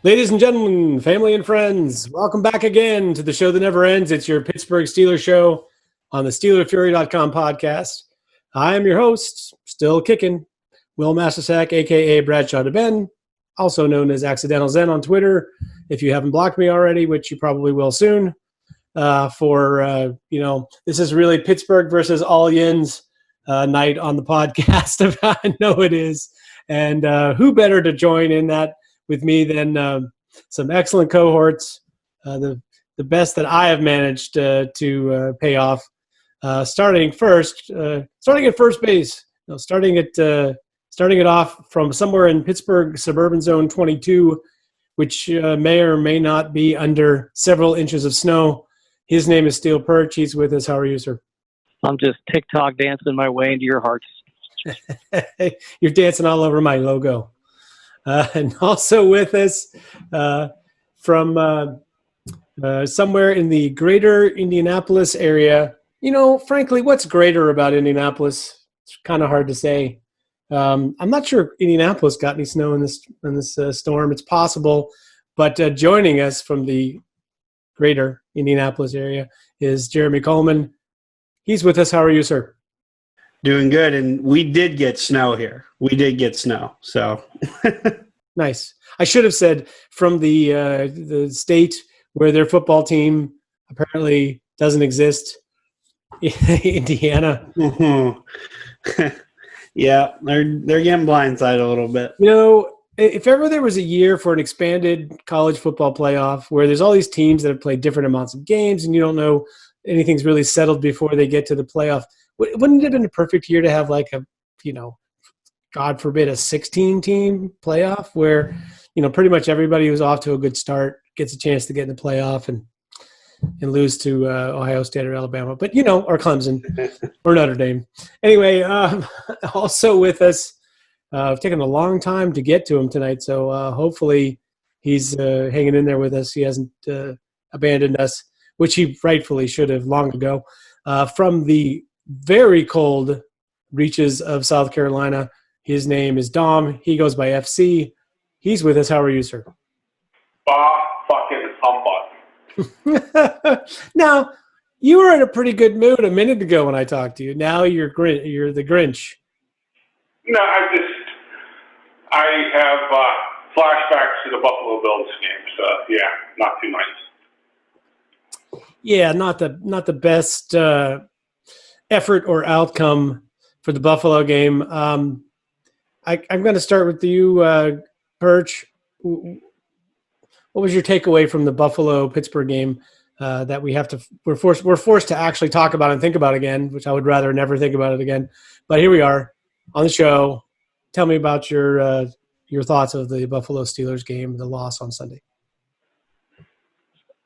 Ladies and gentlemen, family and friends, welcome back again to the show that never ends. It's your Pittsburgh Steelers show on the SteelerFury.com podcast. I am your host, still kicking, Will Massasak, a.k.a. Bradshaw to Ben, also known as Accidental Zen on Twitter, if you haven't blocked me already, which you probably will soon. This is really Pittsburgh versus all Yins night on the podcast. I know it is. And who better to join in that with me than some excellent cohorts, the best that I have managed to pay off. Starting at first base. Starting it off from somewhere in Pittsburgh suburban zone 22, which may or may not be under several inches of snow. His name is Steel Perch. He's with us. How are you, sir? I'm just TikTok dancing my way into your hearts. You're dancing all over my logo. And also with us from somewhere in the greater Indianapolis area. Frankly, what's greater about Indianapolis? It's kind of hard to say. I'm not sure Indianapolis got any snow in this storm. It's possible. But joining us from the greater Indianapolis area is Jeremy Coleman. He's with us. How are you, sir? Doing good, and we did get snow here. So nice. I should have said from the state where their football team apparently doesn't exist, Indiana. Mm-hmm. Yeah, they're getting blindsided a little bit. If ever there was a year for an expanded college football playoff where there's all these teams that have played different amounts of games and you don't know anything's really settled before they get to the playoff, wouldn't it have been a perfect year to have God forbid, a 16-team playoff where, pretty much everybody who's off to a good start gets a chance to get in the playoff and lose to Ohio State or Alabama, or Clemson or Notre Dame. Anyway, also with us, I've taken a long time to get to him tonight, so hopefully he's hanging in there with us. He hasn't abandoned us, which he rightfully should have long ago. From the very cold reaches of South Carolina, his name is Dom. He goes by FC. He's with us. How are you, sir? Fucking humbug. Now, you were in a pretty good mood a minute ago when I talked to you. Now you're the Grinch. No, I have flashbacks to the Buffalo Bills game. So yeah, not too nice. Yeah, not the best effort or outcome for the Buffalo game. I'm going to start with you, Perch. What was your takeaway from the Buffalo-Pittsburgh game that we're forced to actually talk about and think about again, which I would rather never think about it again. But here we are on the show. Tell me about your thoughts of the Buffalo Steelers game, the loss on Sunday.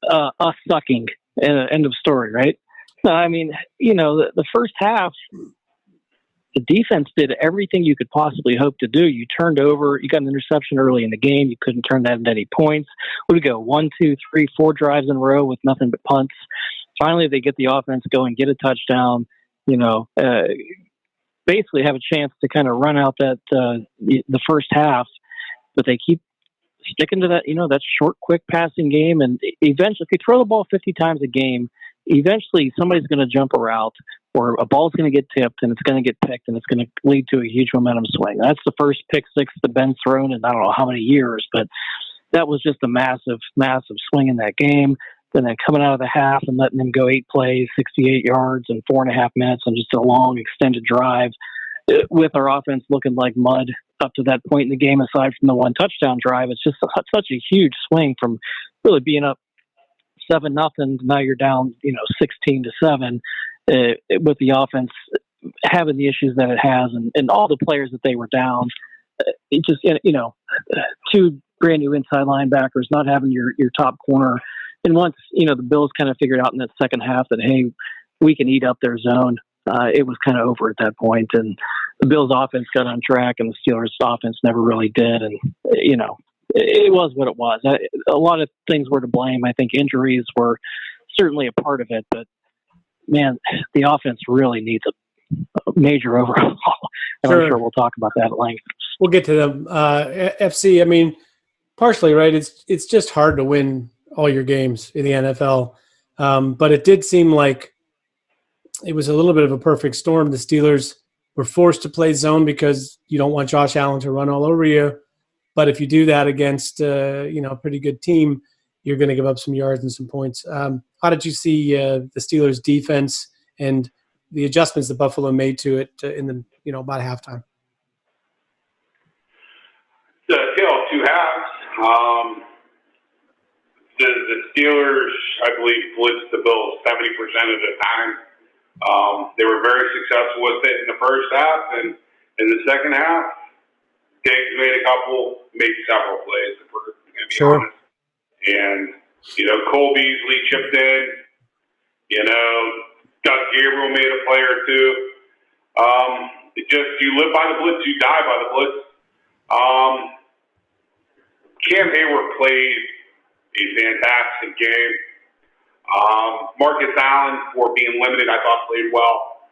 Us sucking. End of story, right? I mean, the first half, the defense did everything you could possibly hope to do. You turned over, you got an interception early in the game. You couldn't turn that into any points. We go 1, 2, 3, 4 drives in a row with nothing but punts. Finally, they get the offense going, get a touchdown, basically have a chance to kind of run out that the first half, but they keep sticking to that, that short, quick passing game. And eventually, if you throw the ball 50 times a game, eventually somebody's going to jump a route or a ball's going to get tipped and it's going to get picked and it's going to lead to a huge momentum swing. That's the first pick six that Ben's thrown in I don't know how many years, but that was just a massive, massive swing in that game. Then coming out of the half and letting them go 8 plays, 68 yards in 4.5 minutes on just a long extended drive with our offense looking like mud up to that point in the game, aside from the one touchdown drive. It's just such a huge swing from really being up 7-0. Now you're down, 16-7 with the offense having the issues that it has and all the players that they were down. It just, 2 brand new inside linebackers, not having your top corner. And once, the Bills kind of figured out in that second half that, hey, we can eat up their zone, it was kind of over at that point. And the Bills offense got on track and the Steelers offense never really did. And, it was what it was. A lot of things were to blame. I think injuries were certainly a part of it, but man, the offense really needs a major overhaul. And Sure. I'm sure we'll talk about that at length. We'll get to them. FC, I mean, partially, right? It's just hard to win all your games in the NFL. But it did seem like it was a little bit of a perfect storm. The Steelers were forced to play zone because you don't want Josh Allen to run all over you. But if you do that against a pretty good team, you're going to give up some yards and some points. How did you see the Steelers' defense and the adjustments that Buffalo made to it in the about halftime? The tale of two halves. The Steelers, I believe, blitzed the Bills 70% of the time. They were very successful with it in the first half, and in the second half, Diggs made several plays, if we're going to be honest. And, Cole Beasley chipped in. Doug Gabriel made a play or two. You live by the blitz, you die by the blitz. Cam Hayward played a fantastic game. Marcus Allen, for being limited, I thought played well.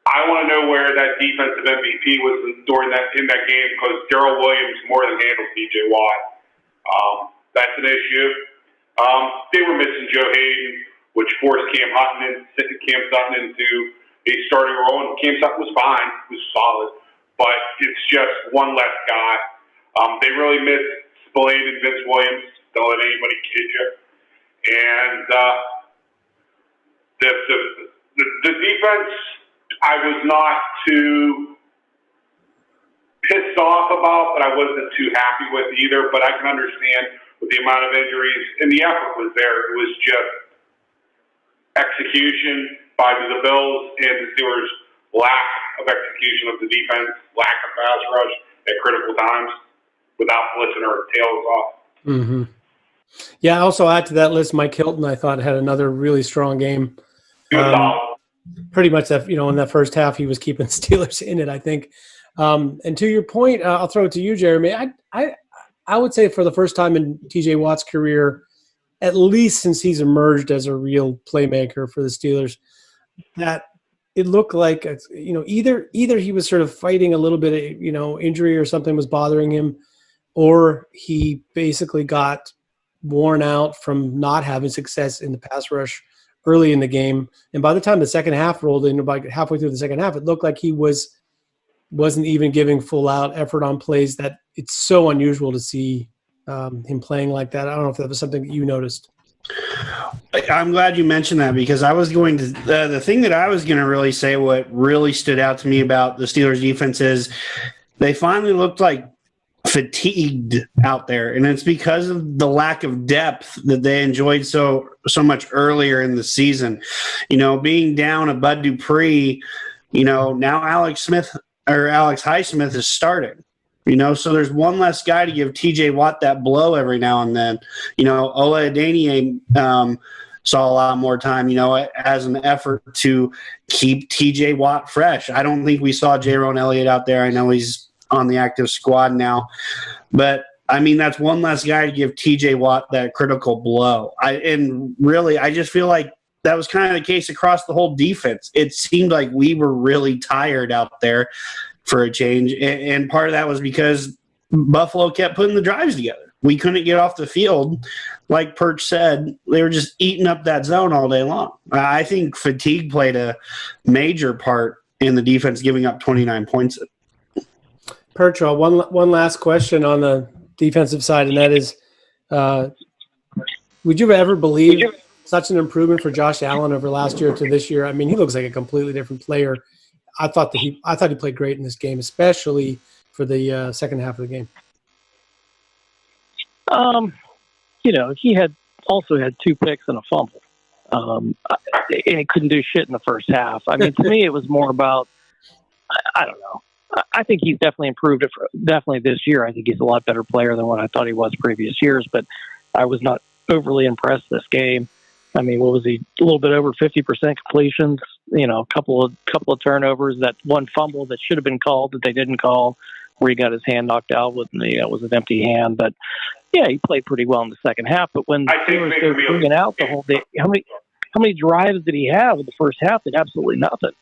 I want to know where that defensive MVP was in that game, because Darrell Williams more than handled T.J. Watt. That's an issue. They were missing Joe Hayden, which forced Cam Sutton into a starting role, and Cam Sutton was fine, he was solid, but it's just one less guy. They really missed Spillane and Vince Williams. Don't let anybody kid you. And the defense, I was not too pissed off about, but I wasn't too happy with either. But I can understand with the amount of injuries, and the effort was there. It was just execution by the Bills and the Steelers' lack of execution of the defense, lack of pass rush at critical times without blitzing our tails off. Mm-hmm. Yeah, I also add to that list, Mike Hilton, I thought, had another really strong game. Pretty much that, in that first half, he was keeping Steelers in it, I think. And to your point, I'll throw it to you, Jeremy. I would say for the first time in T.J. Watt's career, at least since he's emerged as a real playmaker for the Steelers, that it looked like either he was sort of fighting a little bit of injury or something was bothering him, or he basically got worn out from not having success in the pass rush early in the game. And by the time the second half rolled in, about halfway through the second half, it looked like he wasn't even giving full out effort on plays. That it's so unusual to see him playing like that. I don't know if that was something that you noticed. I'm glad you mentioned that, because I was going to the thing that I was going to really say, what really stood out to me about the Steelers defense is they finally looked like fatigued out there, and it's because of the lack of depth that they enjoyed so much earlier in the season. Being down a Bud Dupree, now Alex Highsmith is starting. So there's one less guy to give T.J. Watt that blow every now and then. Ola Adeniyi saw a lot more time, as an effort to keep T.J. Watt fresh. I don't think we saw Jaron Elliott out there. I know he's on the active squad now, but that's one less guy to give T.J. Watt that critical blow. I just feel like that was kind of the case across the whole defense. It seemed like we were really tired out there for a change, and part of that was because Buffalo kept putting the drives together. We couldn't get off the field. Like Perch said, they were just eating up that zone all day long. I think fatigue played a major part in the defense giving up 29 points. Perch, one last question on the defensive side, and that is, would you ever believe such an improvement for Josh Allen over last year to this year? He looks like a completely different player. I thought he played great in this game, especially for the second half of the game. He also had 2 picks and a fumble. And he couldn't do shit in the first half. To me, it was more about, I don't know. I think he's definitely improved it definitely this year. I think he's a lot better player than what I thought he was previous years, but I was not overly impressed this game. What was he? A little bit over 50% completions, a couple of turnovers, that one fumble that should have been called that they didn't call, where he got his hand knocked out with it was an empty hand. But yeah, he played pretty well in the second half. But when they were bringing out the whole day, how many drives did he have in the first half? Did absolutely nothing.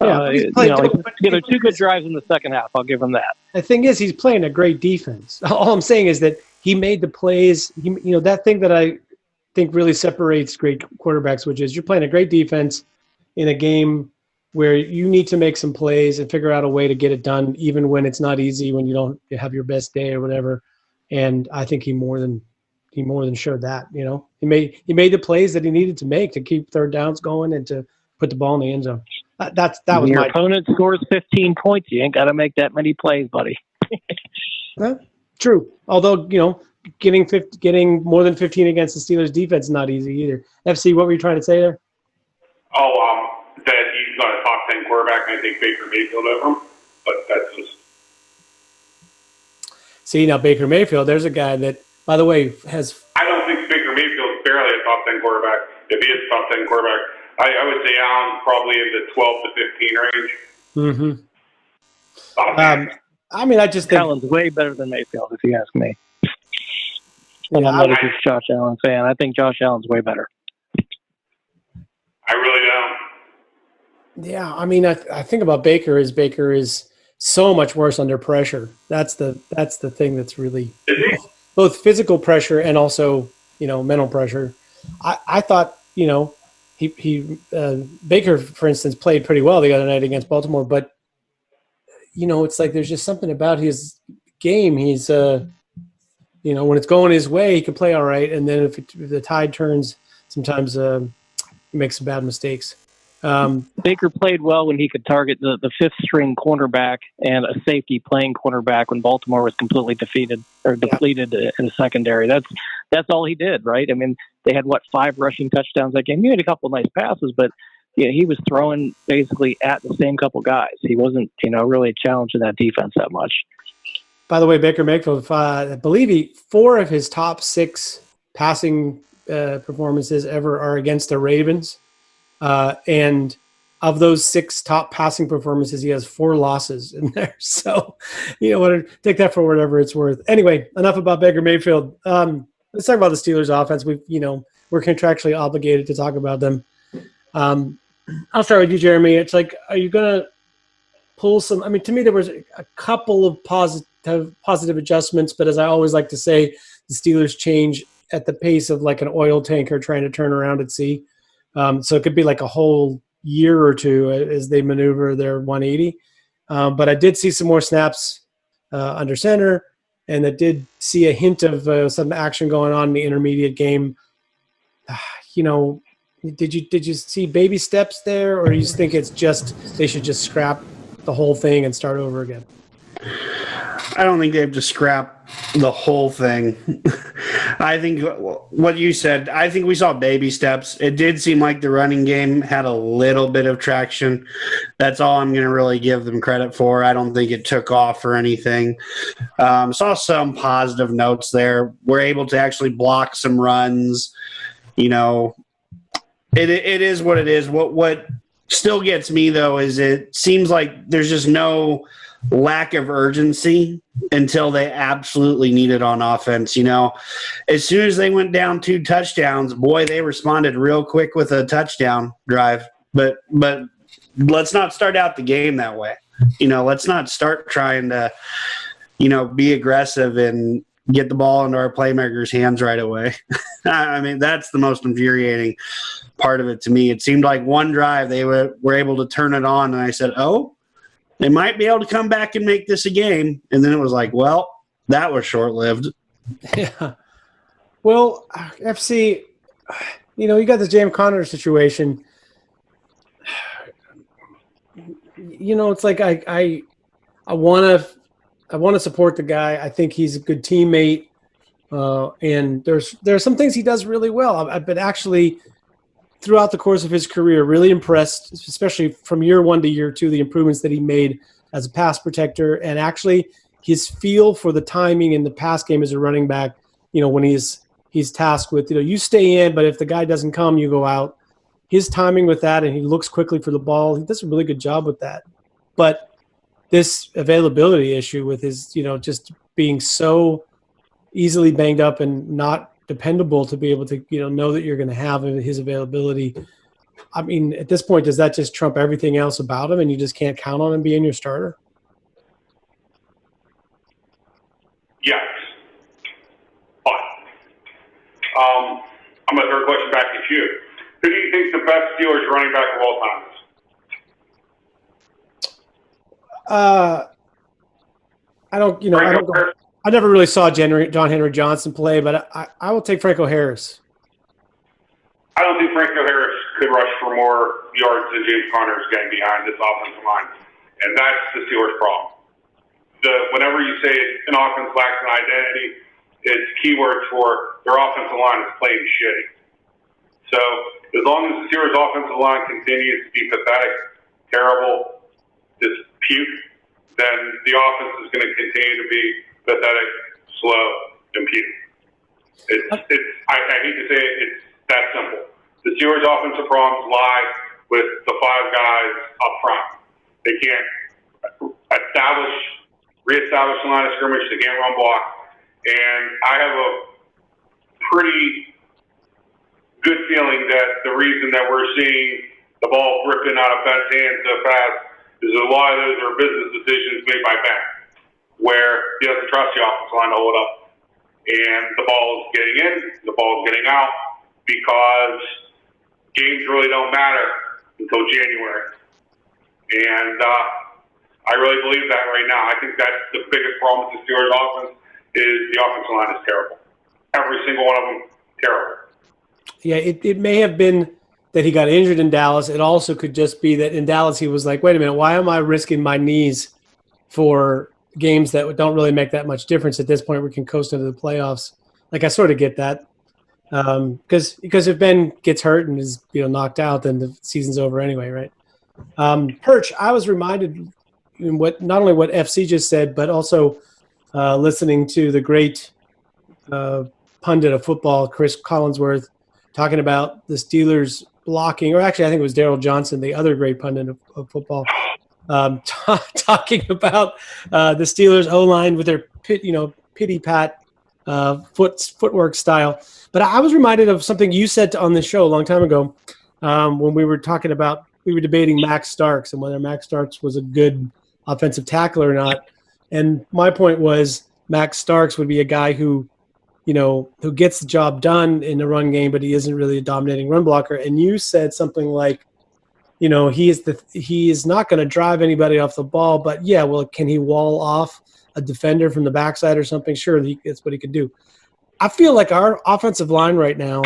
He played 2 good drives in the second half. I'll give him that. The thing is, he's playing a great defense. All I'm saying is that he made the plays. That thing that I think really separates great quarterbacks, which is you're playing a great defense in a game where you need to make some plays and figure out a way to get it done, even when it's not easy, when you don't have your best day or whatever. And I think he more than showed that. He made the plays that he needed to make to keep third downs going and to put the ball in the end zone. That was your my opponent scores 15 points. You ain't got to make that many plays, buddy. True. Although getting more than 15 against the Steelers defense is not easy either. FC, what were you trying to say there? That he's not a top 10 quarterback, and I think Baker Mayfield over him. But that's just. See, now Baker Mayfield, there's a guy that, by the way, has. I don't think Baker Mayfield's barely a top 10 quarterback. If he is a top 10 quarterback, I would say Allen's probably in the 12 to 15 range. I mean, I just think Allen's way better than Mayfield, if you ask me. And Yeah, I'm not a huge Josh Allen fan. I think Josh Allen's way better. I really don't. Yeah, I mean, I think about Baker is so much worse under pressure. That's the thing that's really both physical pressure and also mental pressure. I thought Baker, for instance, played pretty well the other night against Baltimore, but it's like there's just something about his game. He's when it's going his way, he can play all right, and then if the tide turns, sometimes he makes some bad mistakes. Baker played well when he could target the fifth string cornerback and a safety playing cornerback when Baltimore was completely depleted in the secondary. That's all he did, right? I mean, they had 5 rushing touchdowns that game. He had a couple of nice passes, but he was throwing basically at the same couple guys. He wasn't, really a challenge in that defense that much. By the way, Baker Mayfield, I believe 4 of his top 6 passing performances ever are against the Ravens. And of those 6 top passing performances, he has 4 losses in there. So, take that for whatever it's worth. Anyway, enough about Baker Mayfield. Let's talk about the Steelers offense. We're contractually obligated to talk about them. I'll start with you, Jeremy. It's like, are you going to pull some? I mean, to me, there was a couple of positive adjustments, but as I always like to say, the Steelers change at the pace of like an oil tanker trying to turn around at sea. So it could be like a whole year or two as they maneuver their 180. But I did see some more snaps under center, and I did see a hint of some action going on in the intermediate game. Did you see baby steps there, or do you think it's just they should just scrap the whole thing and start over again? I don't think they have to scrap the whole thing. I think what you said, I think we saw baby steps. It did seem like the running game had a little bit of traction. That's all I'm going to really give them credit for. I don't think it took off or anything. Saw some positive notes there. We're able to actually block some runs. It is what it is. What still gets me, though, is it seems like there's just no lack of urgency until they absolutely need it on offense. As soon as they went down 2 touchdowns, boy, they responded real quick with a touchdown drive. But let's not start out the game that way. Let's not start trying to, be aggressive and get the ball into our playmakers' hands right away. I mean, that's the most infuriating part of it to me. It seemed like one drive they were able to turn it on, and I said, oh, they might be able to come back and make this a game. And then it was like, well, that was short-lived. Yeah. Well, FC, you got the James Conner situation. It's like I want to support the guy. I think he's a good teammate. And there are some things he does really well. I've been actually throughout the course of his career really impressed, especially from year 1 to year 2, the improvements that he made as a pass protector, and actually his feel for the timing in the pass game as a running back. When he's tasked with, you stay in, but if the guy doesn't come, you go out. His timing with that, and he looks quickly for the ball. He does a really good job with that. But this availability issue with his, just being so easily banged up and not dependable to be able to, know that you're going to have his availability. I mean, at this point, does that just trump everything else about him and you just can't count on him being your starter? Yes. I'm going to throw a question back at you. Who do you think the best Steelers running back of all time is? I never really saw John Henry Johnson play, but I will take Franco Harris. I don't think Franco Harris could rush for more yards than James Conner is getting behind this offensive line. And that's the Steelers' problem. Whenever you say an offense lacks an identity, it's keywords for their offensive line is playing shitty. So as long as the Steelers' offensive line continues to be pathetic, terrible, just puke, then the offense is going to continue to be pathetic, slow, and puke. I hate to say it, it's that simple. The Steelers' offensive problems lie with the five guys up front. They can't reestablish the line of scrimmage. They can't run block. And I have a pretty good feeling that the reason that we're seeing the ball ripping out of Ben's hands so fast is a lot of those are business decisions made by Ben, where he doesn't trust the offensive line to hold up. And the ball is getting in, the ball is getting out, because games really don't matter until January. And I really believe that right now. I think that's the biggest problem with the Steelers' offense is the offensive line is terrible. Every single one of them, terrible. Yeah, it may have been that he got injured in Dallas. It also could just be that in Dallas he was like, wait a minute, why am I risking my knees for games that don't really make that much difference at this point? We can coast into the playoffs. Like, I sort of get that. Because if Ben gets hurt and is knocked out, then the season's over anyway, right? Perch, I was reminded in not only what FC just said, but also listening to the great pundit of football, Chris Collinsworth, talking about the Steelers blocking, or actually I think it was Daryl Johnson, the other great pundit of football, talking about the Steelers O-line with their pity-pat footwork style. But I was reminded of something you said on this show a long time ago when we were debating Max Starks and whether Max Starks was a good offensive tackler or not. And my point was Max Starks would be a guy who gets the job done in the run game, but he isn't really a dominating run blocker. And you said something like, he is not going to drive anybody off the ball, but yeah, well, can he wall off a defender from the backside or something? Sure, that's what he could do. I feel like our offensive line right now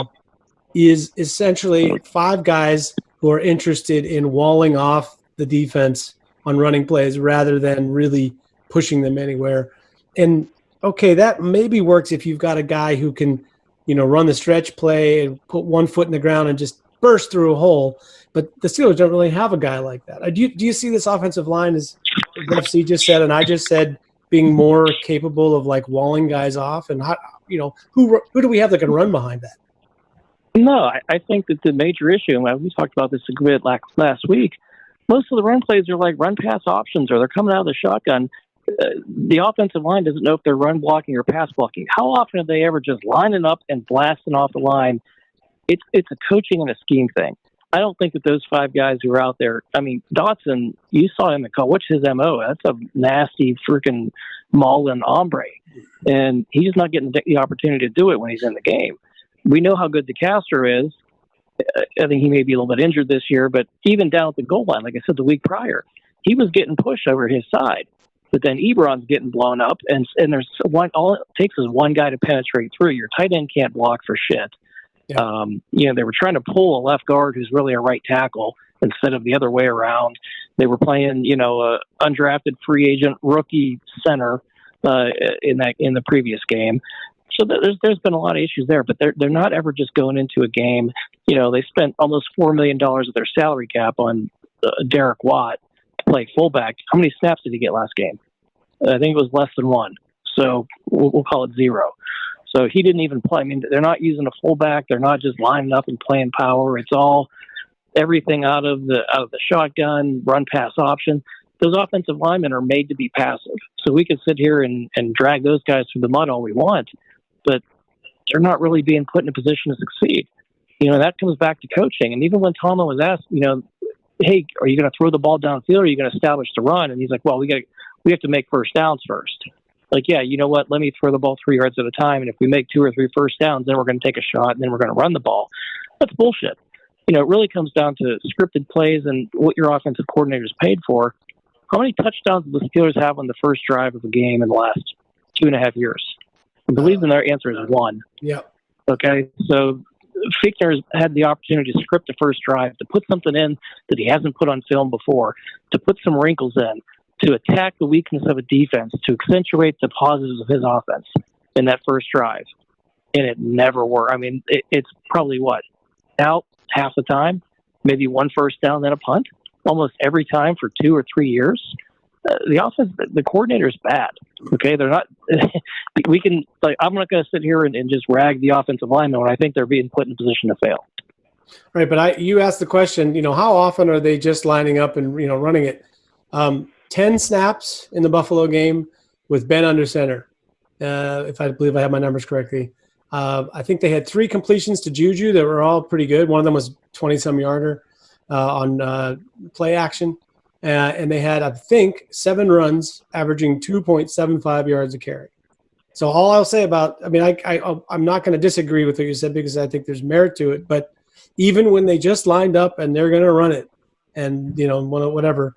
is essentially five guys who are interested in walling off the defense on running plays rather than really pushing them anywhere. And okay, that maybe works if you've got a guy who can, run the stretch play and put one foot in the ground and just burst through a hole. But the Steelers don't really have a guy like that. Do you see this offensive line, as FC just said and I just said, being more capable of like walling guys off? And how, who do we have that can run behind that? No, I think that the major issue, and we talked about this a bit last week, most of the run plays are like run-pass options, or they're coming out of the shotgun. The offensive line doesn't know if they're run blocking or pass blocking. How often are they ever just lining up and blasting off the line? It's a coaching and a scheme thing. I don't think that those five guys who are out there, I mean, Dotson, you saw him in call. What's his MO? That's a nasty freaking mauling hombre. And he's not getting the opportunity to do it when he's in the game. We know how good DeCastro is. I think he may be a little bit injured this year, but even down at the goal line, like I said the week prior, he was getting pushed over his side. But then Ebron's getting blown up, and there's one. All it takes is one guy to penetrate through. Your tight end can't block for shit. Yeah. They were trying to pull a left guard who's really a right tackle instead of the other way around. They were playing, a undrafted free agent rookie center in the previous game. So there's been a lot of issues there, but they're not ever just going into a game. They spent almost $4 million of their salary cap on Derek Watt to play fullback. How many snaps did he get last game? I think it was less than one. So we'll call it zero. So he didn't even play. I mean, they're not using a fullback. They're not just lining up and playing power. It's all everything out of the shotgun, run pass option. Those offensive linemen are made to be passive. So we could sit here and drag those guys through the mud all we want, but they're not really being put in a position to succeed. That comes back to coaching. And even when Tomlin was asked, hey, are you going to throw the ball downfield or are you going to establish the run? And he's like, well, we have to make first downs first. Like, yeah, you know what? Let me throw the ball 3 yards at a time, and if we make 2 or 3 first downs, then we're going to take a shot, and then we're going to run the ball. That's bullshit. It really comes down to scripted plays and what your offensive coordinator is paid for. How many touchdowns do the Steelers have on the first drive of a game in the last 2.5 years? I believe their answer is 1. Yeah. Okay, so Fichtner's had the opportunity to script the first drive, to put something in that he hasn't put on film before, to put some wrinkles in, to attack the weakness of a defense, to accentuate the positives of his offense in that first drive. And it never worked. I mean, it's probably out half the time, maybe 1 first down, then a punt, almost every time for 2 or 3 years. The offense, the coordinator is bad. Okay, they're not. We can I'm not going to sit here and just rag the offensive linemen when I think they're being put in a position to fail. Right, but you asked the question. How often are they just lining up and running it? 10 snaps in the Buffalo game with Ben under center. If I believe I have my numbers correctly. I think they had 3 completions to Juju that were all pretty good. One of them was 20-some yarder on play action. And they had, I think, 7 runs averaging 2.75 yards a carry. So all I'll say I'm not going to disagree with what you said because I think there's merit to it. But even when they just lined up and they're going to run it and, whatever,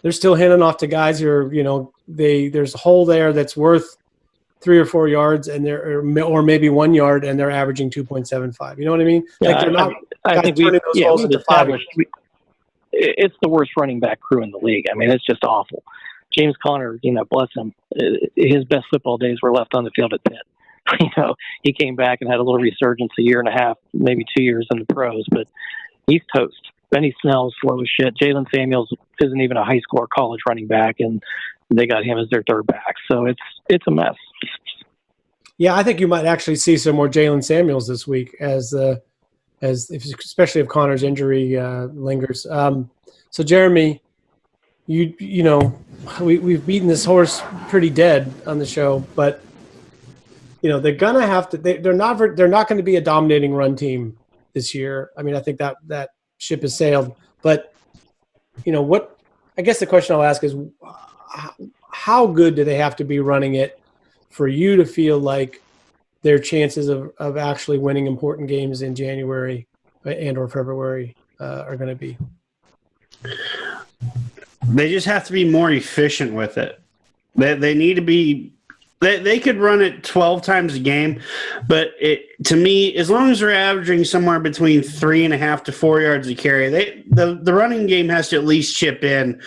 they're still handing off to guys who are, there's a hole there that's worth 3 or 4 yards and or maybe 1 yard and they're averaging 2.75. You know what I mean? Yeah, they're not. I think we've established it's the worst running back crew in the league. I mean, it's just awful. James Conner, bless him, his best football days were left on the field at Pitt. He came back and had a little resurgence a year and a half, maybe 2 years in the pros, but he's toast. Benny Snell's slow as shit. Jalen Samuels isn't even a high school or college running back, and they got him as their third back. So it's a mess. Yeah, I think you might actually see some more Jalen Samuels this week especially if Connor's injury lingers. So Jeremy, we've beaten this horse pretty dead on the show, but they're gonna have to. They're not going to be a dominating run team this year. I mean, I think that ship has sailed. But what? I guess the question I'll ask is, how good do they have to be running it for you to feel like their chances of actually winning important games in January and or February are going to be? They just have to be more efficient with it. They need to be – they could run it 12 times a game, but to me, as long as they're averaging somewhere between 3.5 to 4 yards a carry, the running game has to at least chip in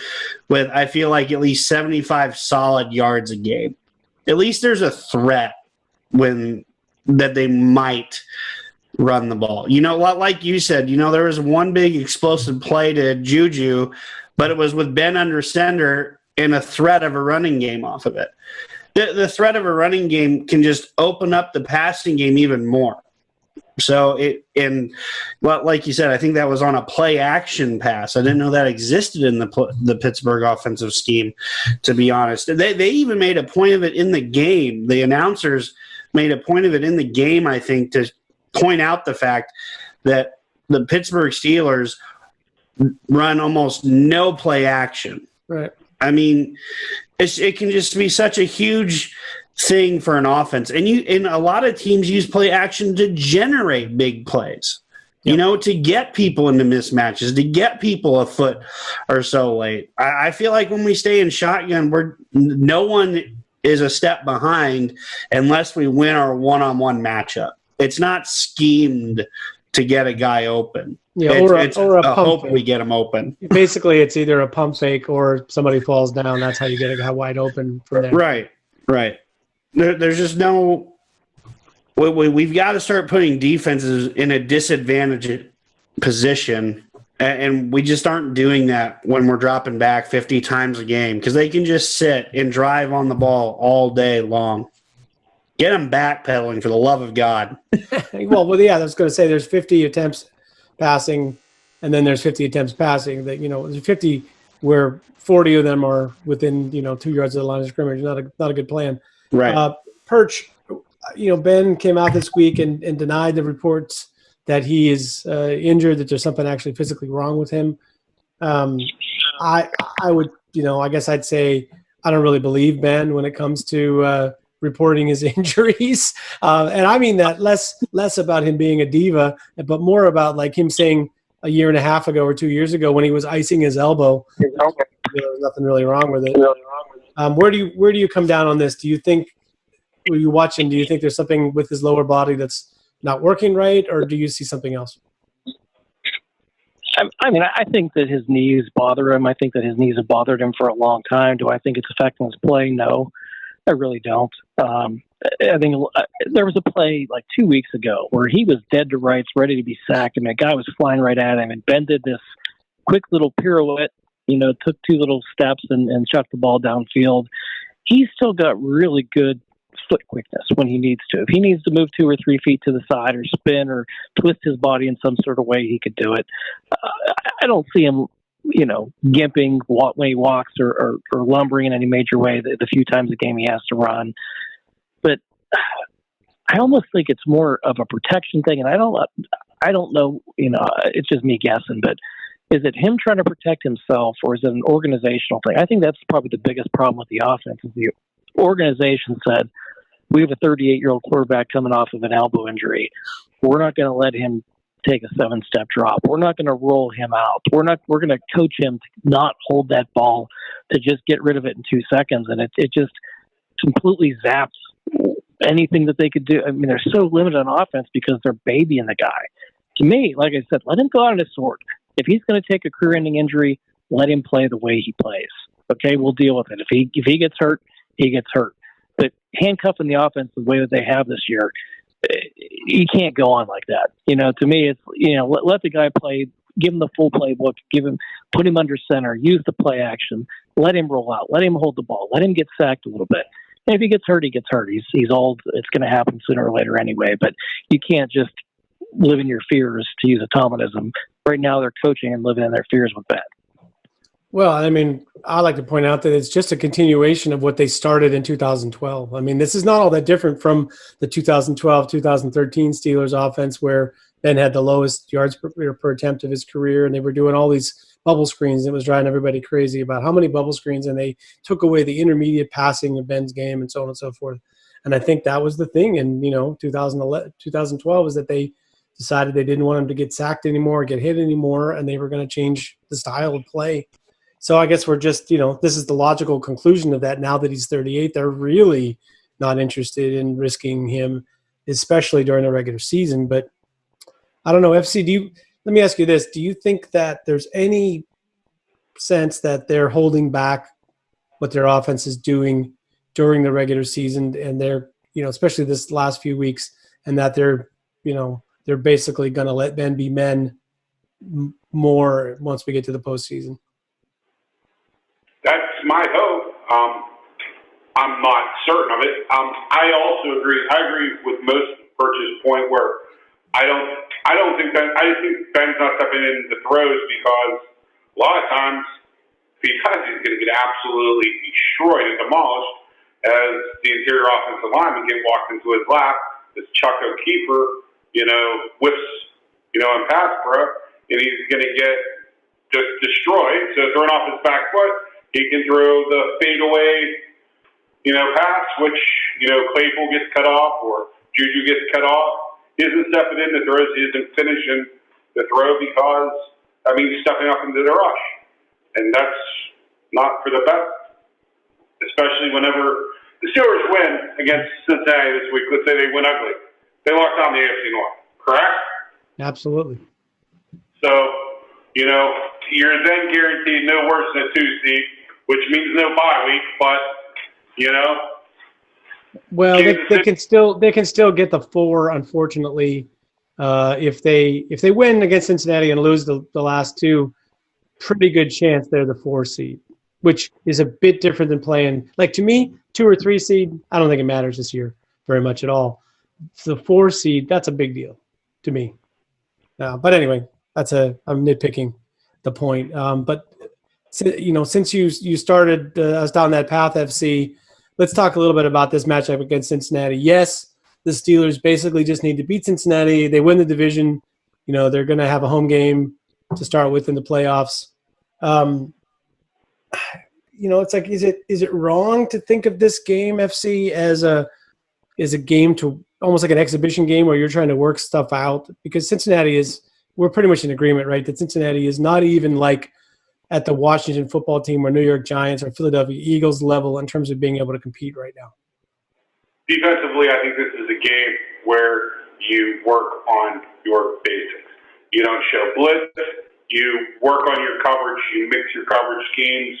with, I feel like, at least 75 solid yards a game. At least there's a threat that they might run the ball. Like you said, there was one big explosive play to Juju, but it was with Ben under center and a threat of a running game off of it. The threat of a running game can just open up the passing game even more. So like you said, I think that was on a play action pass. I didn't know that existed in the Pittsburgh offensive scheme, to be honest. They even made a point of it in the game. The announcers made a point of it in the game, I think, to point out the fact that the Pittsburgh Steelers run almost no play action. Right. I mean, it can just be such a huge thing for an offense. And a lot of teams use play action to generate big plays, to get people into mismatches, to get people a foot or so late. I feel like when we stay in shotgun, no one is a step behind unless we win our one-on-one matchup. It's not schemed to get a guy open. Yeah, it's a hope fake. we get him open. Basically, it's either a pump fake or somebody falls down. That's how you get a guy wide open from there. Right. There's just no – we've got to start putting defenses in a disadvantaged position, and we just aren't doing that when we're dropping back 50 times a game because they can just sit and drive on the ball all day long. Get them backpedaling, for the love of God. Well, yeah, I was going to say there's 50 attempts passing, and then there's 50 attempts passing. That there's 50 where 40 of them are within 2 yards of the line of scrimmage. Not a good plan. Right. Perch, Ben came out this week and denied the reports that he is injured, that there's something actually physically wrong with him. I would, I guess I'd say I don't really believe Ben when it comes to reporting his injuries, and I mean that less about him being a diva, but more about like him saying a year and a half ago or 2 years ago when he was icing his elbow, there was nothing really wrong with it. Where do you come down on this? Do you think when you watch him, do you think there's something with his lower body that's not working right, or do you see something else? I mean, I think that his knees bother him. I think that his knees have bothered him for a long time. Do I think it's affecting his play? No, I really don't. I think there was a play like 2 weeks ago where he was dead to rights, ready to be sacked, and the guy was flying right at him, and Ben did this quick little pirouette, took 2 little steps and chucked the ball downfield. He's still got really good foot quickness when he needs to. If he needs to move 2 or 3 feet to the side or spin or twist his body in some sort of way, he could do it. I don't see him, gimping when he walks or lumbering in any major way the few times a game he has to run. But I almost think it's more of a protection thing, and I don't know, it's just me guessing, but is it him trying to protect himself, or is it an organizational thing? I think that's probably the biggest problem with the offense is the organization said, we have a 38-year-old quarterback coming off of an elbow injury. We're not going to let him take a 7-step drop. We're not going to roll him out. We're going to coach him to not hold that ball, to just get rid of it in 2 seconds. And it just completely zaps anything that they could do. I mean, they're so limited on offense because they're babying the guy. To me, like I said, let him go out on his sword. If he's going to take a career-ending injury, let him play the way he plays. Okay, we'll deal with it. If he gets hurt, he gets hurt. But handcuffing the offense the way that they have this year, you can't go on like that. To me, it's, let the guy play, give him the full playbook, put him under center, use the play action, let him roll out, let him hold the ball, let him get sacked a little bit. And if he gets hurt, he gets hurt. He's old. It's going to happen sooner or later anyway. But you can't just live in your fears, to use a Tomlinism. Right now, they're coaching and living in their fears with Ben. Well, I mean, I like to point out that it's just a continuation of what they started in 2012. I mean, this is not all that different from the 2012-2013 Steelers offense where Ben had the lowest yards per attempt of his career, and they were doing all these bubble screens. It was driving everybody crazy about how many bubble screens, and they took away the intermediate passing of Ben's game and so on and so forth. And I think that was the thing in 2012 is that they decided they didn't want him to get sacked anymore, get hit anymore, and they were going to change the style of play. So I guess we're just, this is the logical conclusion of that. Now that he's 38, they're really not interested in risking him, especially during the regular season. But I don't know, FC, let me ask you this. Do you think that there's any sense that they're holding back what their offense is doing during the regular season and they're, especially this last few weeks, and that they're basically going to let Ben be men more once we get to the postseason? That's my hope. I'm not certain of it. I also agree. I agree with most Birch's point where I don't think Ben. I think Ben's not stepping in the throws because a lot of times he's going to get absolutely destroyed and demolished as the interior offensive lineman get walked into his lap. This Chuck O'Keefer, whiffs, in pass pro, and he's going to get just destroyed. So throwing off his back foot. He can throw the fadeaway, pass, which, Claypool gets cut off or Juju gets cut off. He isn't stepping in the throws. He isn't finishing the throw because, he's stepping up into the rush. And that's not for the best, especially whenever the Steelers win against Cincinnati this week. Let's say they win ugly. They locked down the AFC North, correct? Absolutely. So, you're then guaranteed no worse than a 2 seed, which means no bye week, but, Well, they can still get the 4, unfortunately, if they win against Cincinnati and lose the last 2, pretty good chance they're the 4 seed, which is a bit different than playing. Like, to me, 2 or 3 seed, I don't think it matters this year very much at all. The 4 seed, that's a big deal to me. But anyway, I'm nitpicking the point. But since you started us down that path, FC, let's talk a little bit about this matchup against Cincinnati. Yes, the Steelers basically just need to beat Cincinnati. They win the division. They're going to have a home game to start with in the playoffs. it's like, is it wrong to think of this game, FC, as a game to almost like an exhibition game where you're trying to work stuff out? Because we're pretty much in agreement, right? That Cincinnati is not even like at the Washington football team or New York Giants or Philadelphia Eagles level in terms of being able to compete right now. Defensively, I think this is a game where you work on your basics. You don't show blitz. You work on your coverage. You mix your coverage schemes.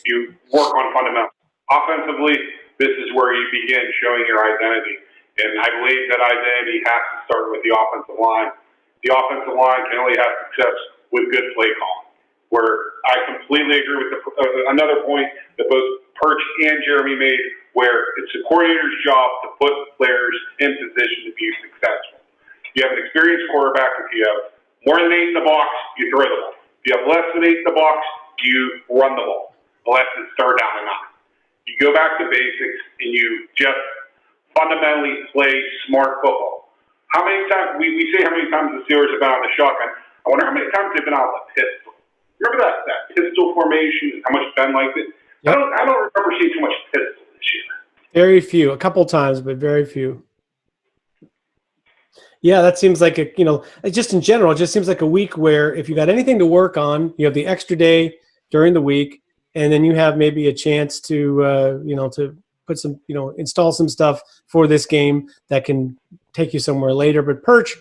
You work on fundamentals. Offensively, this is where you begin showing your identity. And I believe that identity has to start with the offensive line. The offensive line can only have success with good play calling. Where I completely agree with another point that both Perch and Jeremy made, where it's the coordinator's job to put players in position to be successful. You have an experienced quarterback. If you have more than 8 in the box, you throw the ball. If you have less than 8 in the box, you run the ball, unless it's third down and 9. You go back to basics and you just fundamentally play smart football. How many times we say how many times the Steelers have been on the shotgun? I wonder how many times they've been out the pistol. Remember that pistol formation? How much Ben liked it. Yep. I don't remember seeing too much pistol this year. Very few, a couple times, but very few. Yeah, that seems like just in general, it just seems like a week where if you got anything to work on, you have the extra day during the week, and then you have maybe a chance to to put some, install some stuff for this game that can take you somewhere later. But Perch,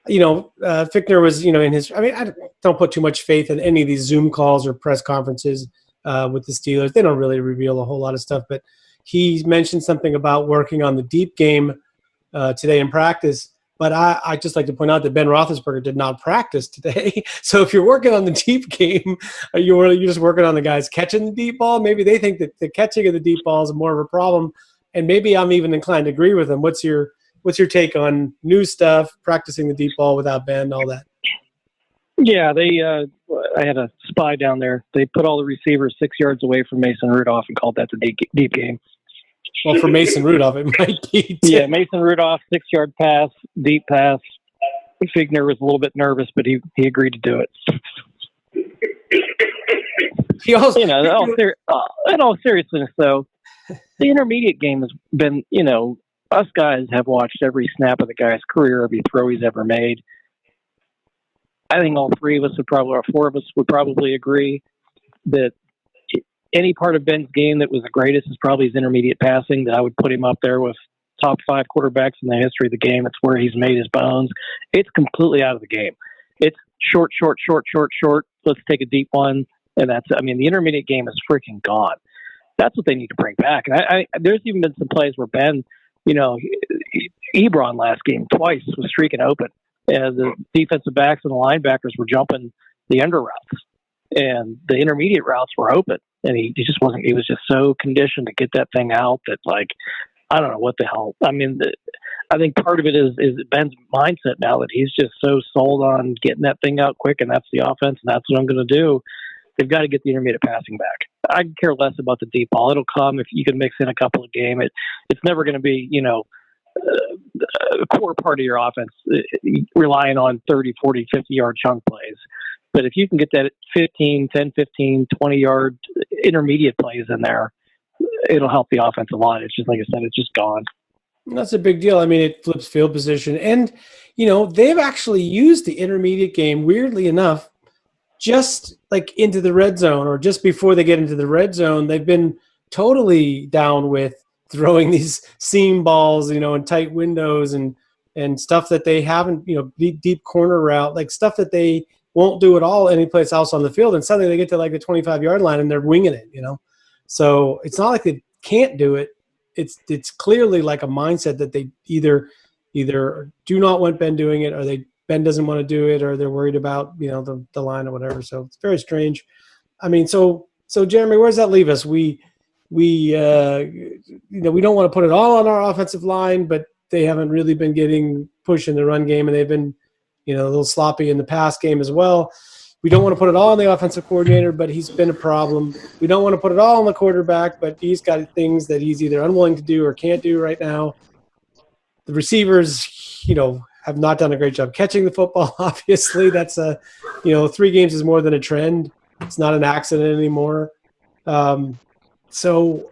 Fichtner was, in his, I don't put too much faith in any of these Zoom calls or press conferences with the Steelers. They don't really reveal a whole lot of stuff, but he mentioned something about working on the deep game today in practice. But I just like to point out that Ben Roethlisberger did not practice today. So if you're working on the deep game, you're just working on the guys catching the deep ball. Maybe they think that the catching of the deep ball is more of a problem. And maybe I'm even inclined to agree with them. What's your take on new stuff, practicing the deep ball without Ben, all that? Yeah, I had a spy down there. They put all the receivers 6 yards away from Mason Rudolph and called that the deep game. Well, for Mason Rudolph, it might be. Yeah, Mason Rudolph, 6-yard pass, deep pass. Fichtner was a little bit nervous, but he agreed to do it. He also, in all seriousness, though, the intermediate game has been, us guys have watched every snap of the guy's career, every throw he's ever made. I think all four of us would probably agree that any part of Ben's game that was the greatest is probably his intermediate passing, that I would put him up there with top 5 quarterbacks in the history of the game. It's where he's made his bones. It's completely out of the game. It's short. Let's take a deep one. And the intermediate game is freaking gone. That's what they need to bring back. And there's even been some plays where Ben, Ebron last game twice was streaking open. And the defensive backs and the linebackers were jumping the under routes. And the intermediate routes were open. And he just wasn't. He was just so conditioned to get that thing out that, I don't know what the hell. I think part of it is Ben's mindset now that he's just so sold on getting that thing out quick, and that's the offense, and that's what I'm going to do. They've got to get the intermediate passing back. I care less about the deep ball. It'll come if you can mix in a couple of games. It's never going to be, a core part of your offense relying on 30, 40, 50-yard chunk plays. But if you can get that 10, 15, 20-yard intermediate plays in there, it'll help the offensive line. It's just, like I said, it's just gone. That's a big deal. It flips field position. And, they've actually used the intermediate game, weirdly enough, just like into the red zone or just before they get into the red zone. They've been totally down with throwing these seam balls, in tight windows and stuff that they haven't, deep corner route, like stuff that they won't do at all anyplace else on the field. And suddenly they get to the 25-yard line and they're winging it, So it's not like they can't do it. It's clearly like a mindset that they either do not want Ben doing it, or Ben doesn't want to do it, or they're worried about, the line or whatever. So it's very strange. So Jeremy, where does that leave us? We don't want to put it all on our offensive line, but they haven't really been getting push in the run game, and they've been, a little sloppy in the pass game as well. We don't want to put it all on the offensive coordinator, but he's been a problem. We don't want to put it all on the quarterback, but he's got things that he's either unwilling to do or can't do right now. The receivers, have not done a great job catching the football. Obviously, that's 3 games is more than a trend. It's not an accident anymore. So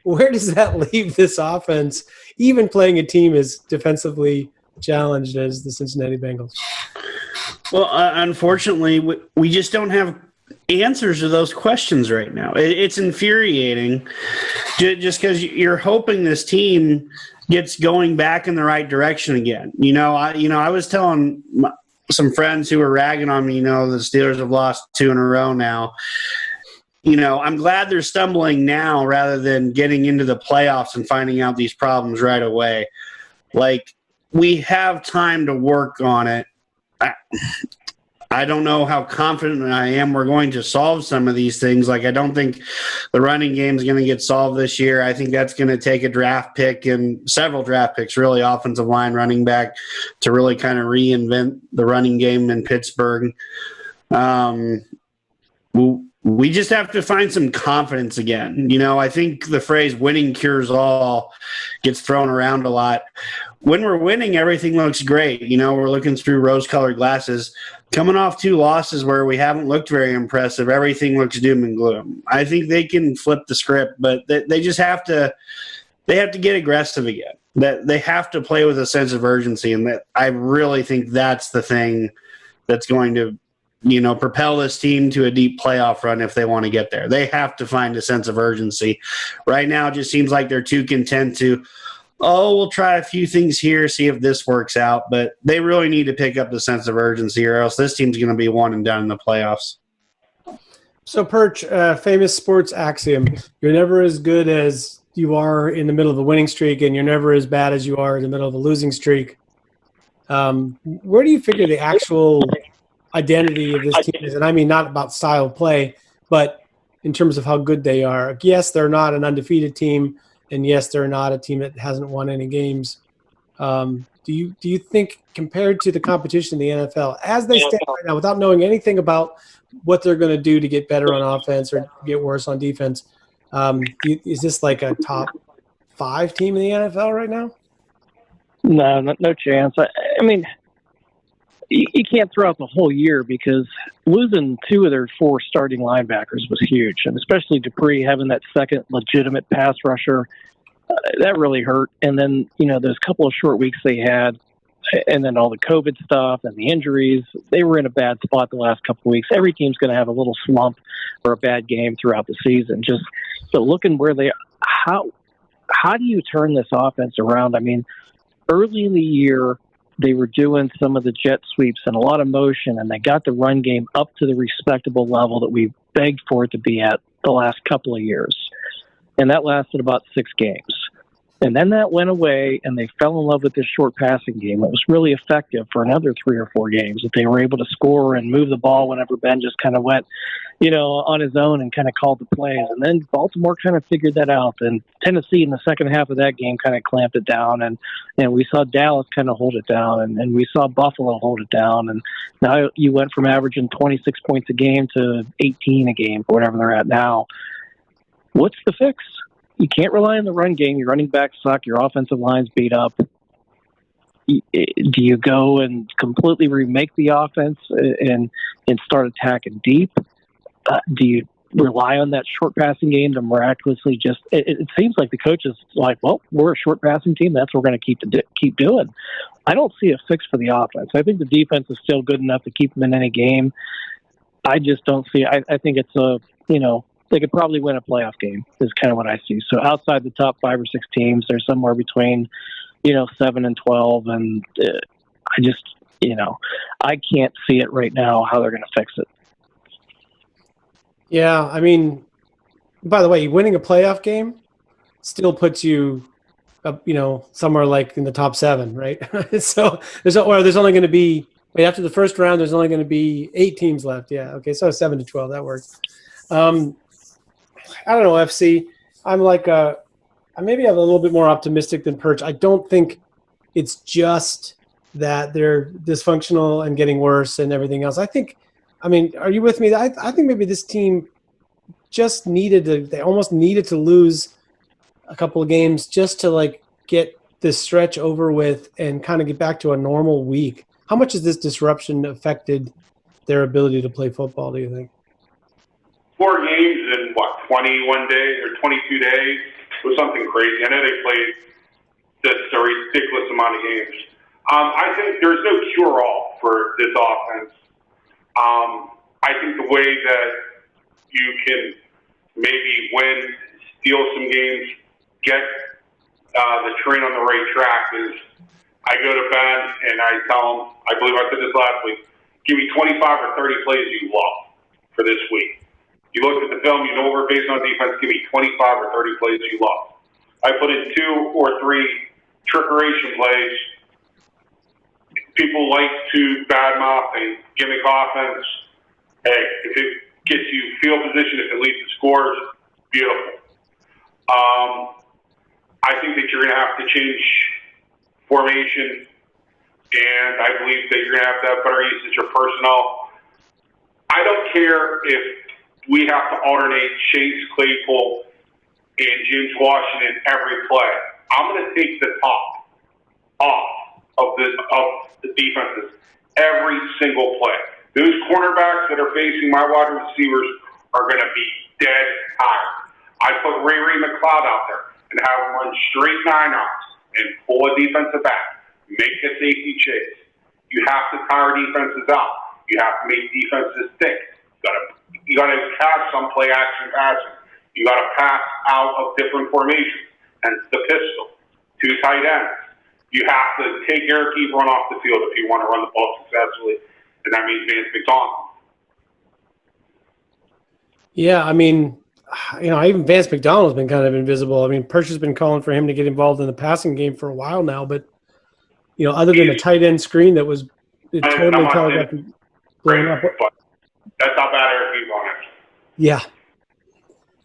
where does that leave this offense, even playing a team as defensively challenged as the Cincinnati Bengals? Well, unfortunately, we just don't have answers to those questions right now. It's infuriating just because you're hoping this team gets going back in the right direction again. I was telling some friends who were ragging on me, the Steelers have lost 2 in a row now. I'm glad they're stumbling now rather than getting into the playoffs and finding out these problems right away. Like, we have time to work on it. I don't know how confident I am we're going to solve some of these things. Like, I don't think the running game is going to get solved this year. I think that's going to take a draft pick and several draft picks, really, offensive line, running back, to really kind of reinvent the running game in Pittsburgh. We just have to find some confidence again. I think the phrase winning cures all gets thrown around a lot. When we're winning, everything looks great. We're looking through rose-colored glasses. Coming off 2 losses where we haven't looked very impressive, everything looks doom and gloom. I think they can flip the script, but they just have to get aggressive again. That they have to play with a sense of urgency, and that I really think that's the thing that's going to propel this team to a deep playoff run if they want to get there. They have to find a sense of urgency. Right now, it just seems like they're too content to, we'll try a few things here, see if this works out. But they really need to pick up the sense of urgency, or else this team's going to be one and done in the playoffs. So, Perch, famous sports axiom, you're never as good as you are in the middle of a winning streak, and you're never as bad as you are in the middle of a losing streak. Where do you figure the actual identity of this team is? And I mean, not about style of play, but in terms of how good they are. Yes, they're not an undefeated team, and yes, they're not a team that hasn't won any games. Do you think, compared to the competition in the NFL, as they stand right now, without knowing anything about what they're going to do to get better on offense or get worse on defense, is this like a top 5 team in the NFL right now? No chance. I mean, you can't throw out the whole year, because losing 2 of their 4 starting linebackers was huge, and especially Dupree having that second legitimate pass rusher, that really hurt. And then, those couple of short weeks they had, and then all the COVID stuff and the injuries, they were in a bad spot the last couple of weeks. Every team's going to have a little slump or a bad game throughout the season. But looking where they are, how do you turn this offense around? I mean, early in the year, they were doing some of the jet sweeps and a lot of motion, and they got the run game up to the respectable level that we begged for it to be at the last couple of years. And that lasted about 6 games. And then that went away, and they fell in love with this short passing game. It was really effective for another 3 or 4 games that they were able to score and move the ball whenever Ben just kind of went, on his own and kind of called the plays. And then Baltimore kind of figured that out. And Tennessee in the second half of that game kind of clamped it down. And we saw Dallas kind of hold it down. And we saw Buffalo hold it down. And now you went from averaging 26 points a game to 18 a game, or whatever they're at now. What's the fix? You can't rely on the run game. Your running backs suck. Your offensive line's beat up. Do you go and completely remake the offense and start attacking deep? Do you rely on that short passing game to miraculously just? It seems like the coach is like, well, we're a short passing team. That's what we're going to keep doing. I don't see a fix for the offense. I think the defense is still good enough to keep them in any game. I just don't see. I think it's they could probably win a playoff game is kind of what I see. So outside the top 5 or 6 teams, they're somewhere between, 7 and 12. And I just, I can't see it right now how they're going to fix it. Yeah, I mean, by the way, winning a playoff game still puts you, somewhere like in the top 7, right? So there's only going to be, after the first round, there's only going to be 8 teams left. Yeah, okay, so 7 to 12, that works. I don't know, FC. I'm like, maybe I'm a little bit more optimistic than Perch. I don't think it's just that they're dysfunctional and getting worse and everything else. I mean, are you with me? I think maybe this team just they almost needed to lose a couple of games just to get this stretch over with and kind of get back to a normal week. How much has this disruption affected their ability to play football, do you think? 4 games in, 21 days or 22 days? It was something crazy. I know they played just a ridiculous amount of games. I think there's no cure-all for this offense. I think the way that you can maybe win, steal some games, get the train on the right track is I go to Ben and I tell him, I believe I said this last week, give me 25 or 30 plays you love for this week. You look at the film, you know what we're facing on defense, give me 25 or 30 plays you love. I put in 2 or 3 trickeration plays. People like to badmouth and gimmick offense. Hey, if it gets you field position, if it leads to scores, beautiful. I think that you're going to have to change formation, and I believe that you're going to have better usage of personnel. I don't care if we have to alternate Chase Claypool and James Washington every play. I'm going to take the top off of the defenses every single play. Those cornerbacks that are facing my wide receivers are going to be dead tired. I put Ray McLeod out there and have him run straight 9-outs and pull a defensive back, make a safety chase. You have to tire defenses out. You have to make defenses think. You got to have some play action passing. You got to pass out of different formations, and it's the pistol, 2 tight ends. You have to take Eric Ebron off the field if you want to run the ball successfully, and that means Vance McDonald. Yeah, I mean, even Vance McDonald's been kind of invisible. I mean, Perch has been calling for him to get involved in the passing game for a while now, but other than a tight end screen that was totally telegraphed and blown up. That's how bad Eric Ebron is. Yeah.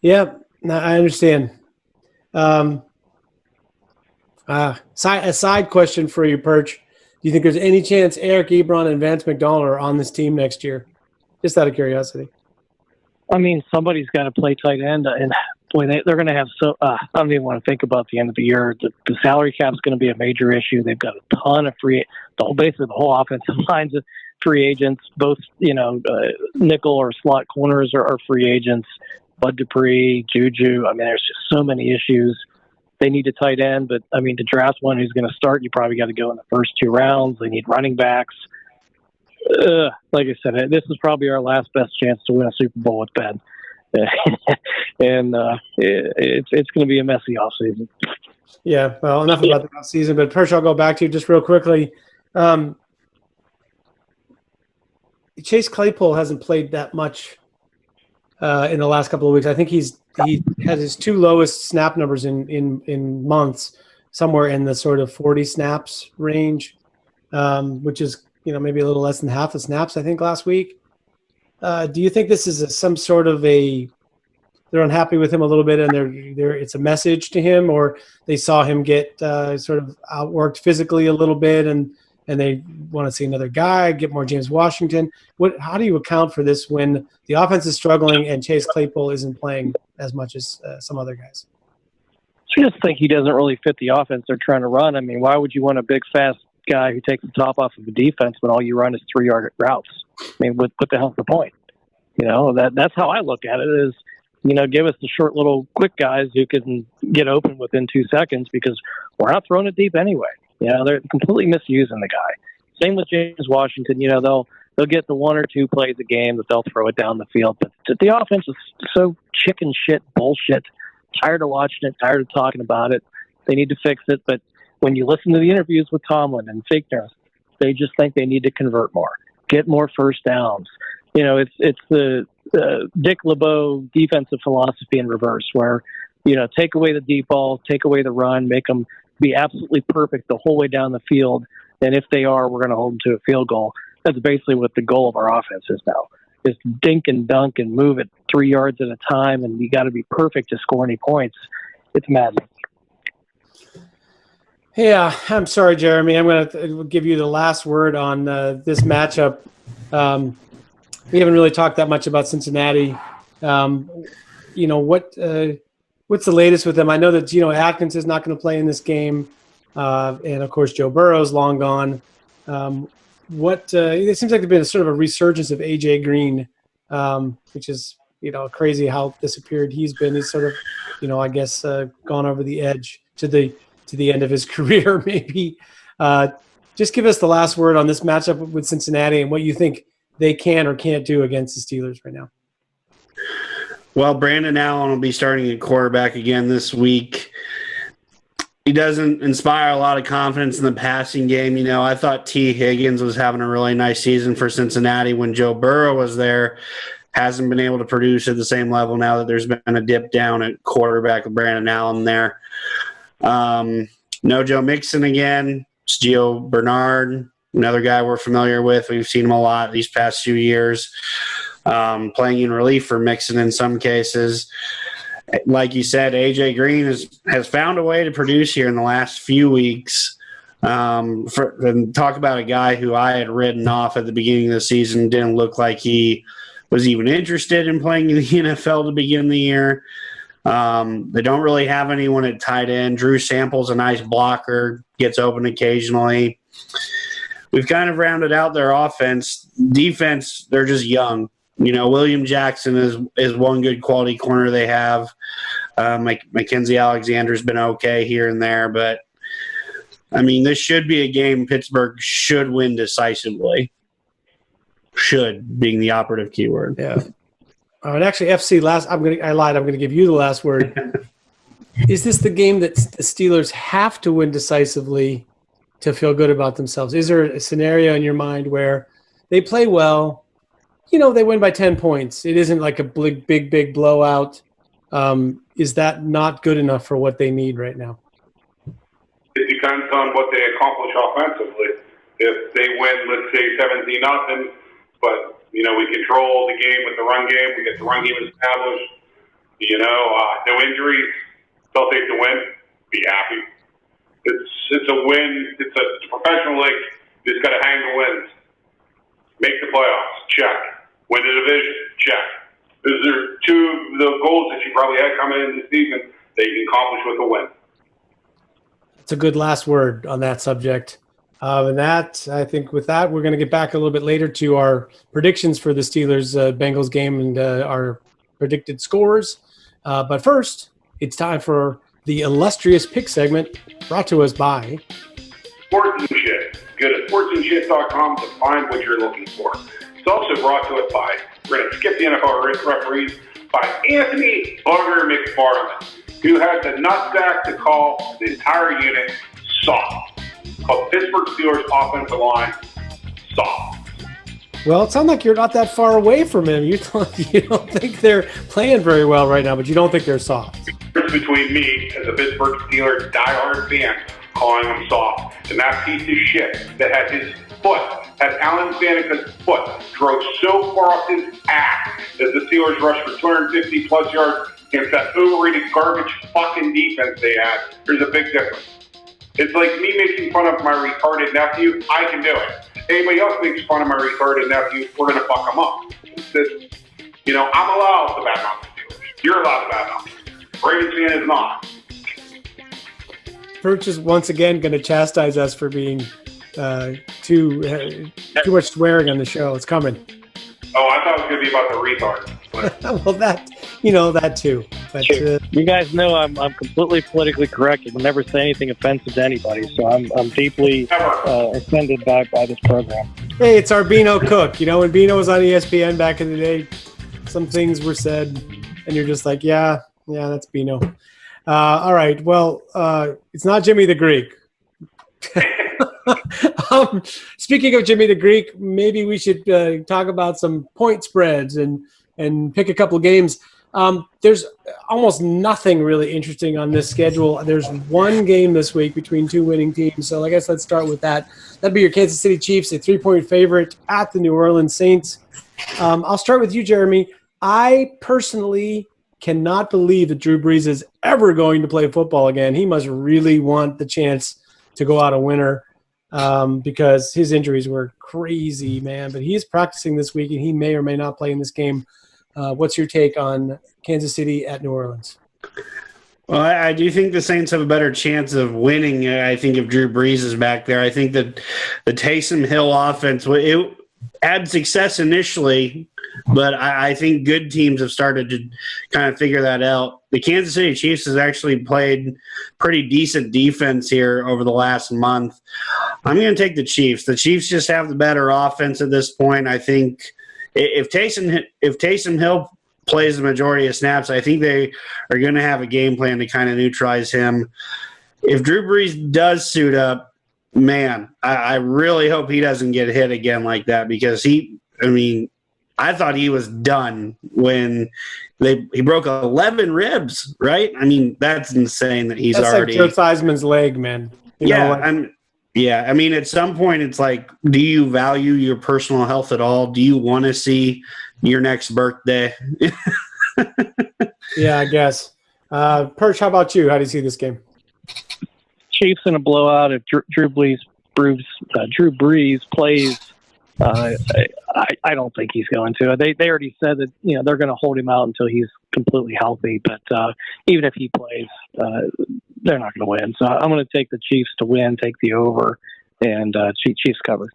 Yeah, no, I understand. A side question for you, Perch. Do you think there's any chance Eric Ebron and Vance McDonald are on this team next year? Just out of curiosity. I mean, somebody's got to play tight end, and boy, they're going to have I don't even want to think about the end of the year. The salary cap is going to be a major issue. They've got a ton of basically the whole offensive lines of free agents. Both nickel or slot corners are free agents. Bud Dupree, Juju. I mean, there's just so many issues. They need a tight end, but I mean, to draft one who's going to start, you probably got to go in the first 2 rounds. They need running backs. Like I said, this is probably our last best chance to win a Super Bowl with Ben. And it's going to be a messy offseason. Yeah, well, enough about the offseason, but Perch, I'll go back to you just real quickly. Chase Claypool hasn't played that much in the last couple of weeks. I think he had his 2 lowest snap numbers in months, somewhere in the sort of 40 snaps range, which is maybe a little less than half the snaps I think last week. Do you think this is some sort of they're unhappy with him a little bit and it's a message to him, or they saw him get sort of outworked physically a little bit and they want to see another guy, get more James Washington? How do you account for this when the offense is struggling and Chase Claypool isn't playing as much as some other guys? I just think he doesn't really fit the offense they're trying to run. I mean, why would you want a big, fast guy who takes the top off of the defense when all you run is 3-yard routes? I mean, what the hell's the point? That's how I look at it is, give us the short little quick guys who can get open within 2 seconds because we're not throwing it deep anyway. They're completely misusing the guy. Same with James Washington. They'll get the 1 or 2 plays a game that they'll throw it down the field. But the offense is so chicken shit bullshit. Tired of watching it, tired of talking about it. They need to fix it. But when you listen to the interviews with Tomlin and Fichtner, they just think they need to convert more, get more first downs. It's the Dick LeBeau defensive philosophy in reverse, where take away the deep ball, take away the run, make them be absolutely perfect the whole way down the field. And if they are, we're going to hold them to a field goal. That's basically what the goal of our offense is now, is dink and dunk and move it 3 yards at a time. And you got to be perfect to score any points. It's madness. Yeah, I'm sorry, Jeremy. I'm going to give you the last word on this matchup. We haven't really talked that much about Cincinnati. What's the latest with them? I know that Geno Atkins is not going to play in this game, and of course Joe Burrow's long gone. It seems like there's been a sort of a resurgence of AJ Green, which is crazy how disappeared he's been. He's sort of, I guess gone over the edge to the end of his career. Maybe just give us the last word on this matchup with Cincinnati and what you think they can or can't do against the Steelers right now. Well, Brandon Allen will be starting at quarterback again this week. He doesn't inspire a lot of confidence in the passing game. I thought T. Higgins was having a really nice season for Cincinnati when Joe Burrow was there. Hasn't been able to produce at the same level now that there's been a dip down at quarterback with Brandon Allen there. No Joe Mixon again. It's Gio Bernard, another guy we're familiar with. We've seen him a lot these past few years, playing in relief for Mixon in some cases. Like you said, A.J. Green has found a way to produce here in the last few weeks. And talk about a guy who I had written off at the beginning of the season, didn't look like he was even interested in playing in the NFL to begin the year. They don't really have anyone at tight end. Drew Sample's a nice blocker, gets open occasionally. We've kind of rounded out their offense. Defense, they're just young. William Jackson is one good quality corner they have. Mackenzie Alexander's been okay here and there, but this should be a game Pittsburgh should win decisively. Should being the operative keyword. Yeah. And actually, FC I lied. I'm going to give you the last word. Is this the game that the Steelers have to win decisively to feel good about themselves? Is there a scenario in your mind where they play well? They win by 10 points. It isn't like a big blowout. Is that not good enough for what they need right now? It depends on what they accomplish offensively. If they win, let's say 17-0, but we control the game with the run game. We get the run game established. No injuries. They'll take the win. Be happy. It's a win. It's a professional league. You just got to hang the wins. Make the playoffs. Check. Win the division. Check. Those are two of the goals that you probably had coming into the season that you can accomplish with a win. It's a good last word on that subject. And I think with that, we're going to get back a little bit later to our predictions for the Steelers-Bengals game and our predicted scores. But first, it's time for the illustrious pick segment brought to us by Sports and Shit. Go to sportsandshit.com to find what you're looking for. It's also brought to us by, we're going to skip the NFL referees, by Anthony Bugger McFarland, who has the nutsack to call the entire unit soft. Called Pittsburgh Steelers offensive line soft. Well, it sounds like you're not that far away from him. You don't think they're playing very well right now, but you don't think they're soft. It's between me as a Pittsburgh Steelers diehard fan calling him soft, and that piece of shit that had Alan Fanica's foot drove so far up his ass as the Steelers rushed for 250 plus yards against that overrated garbage fucking defense they had. There's a big difference. It's like me making fun of my retarded nephew. I can do it. Anybody else makes fun of my retarded nephew, we're going to fuck them up. I'm allowed to badmouth the Steelers. You're allowed to badmouth them. Ravens fan is not. Perch is once again going to chastise us for being too much swearing on the show. It's coming. Oh, I thought it was going to be about the retard. Well, that too. But you guys know I'm completely politically correct. I will never say anything offensive to anybody. So I'm deeply offended by this program. Hey, it's our Beano Cook. When Beano was on ESPN back in the day, some things were said, and you're just like, yeah, that's Beano. All right. Well, it's not Jimmy the Greek. Speaking of Jimmy the Greek, maybe we should talk about some point spreads and pick a couple of games. There's almost nothing really interesting on this schedule. There's one game this week between two winning teams. So I guess let's start with that. That'd be your Kansas City Chiefs, a 3-point favorite at the New Orleans Saints. I'll start with you, Jeremy. I personally cannot believe that Drew Brees is ever going to play football again. He must really want the chance to go out a winner because his injuries were crazy, man. But he is practicing this week, and he may or may not play in this game. What's your take on Kansas City at New Orleans? Well, I do think the Saints have a better chance of winning. I think if Drew Brees is back there, I think that the Taysom Hill offense, had success initially, but I think good teams have started to kind of figure that out. The Kansas City Chiefs has actually played pretty decent defense here over the last month. I'm going to take the Chiefs. The Chiefs just have the better offense at this point. I think if Taysom Hill plays the majority of snaps, I think they are going to have a game plan to kind of neutralize him. If Drew Brees does suit up, man, I really hope he doesn't get hit again like that, because I thought he was done when he broke 11 ribs, right? I mean, that's insane that he's that's already. Like Joe Theismann's leg, man. At some point, it's like, do you value your personal health at all? Do you want to see your next birthday? Yeah, I guess. Perch, how about you? How do you see this game? Chiefs in a blowout. If Drew Brees plays, I don't think he's going to. They already said that they're going to hold him out until he's completely healthy. But even if he plays, they're not going to win. So I'm going to take the Chiefs to win, take the over, and Chiefs cover.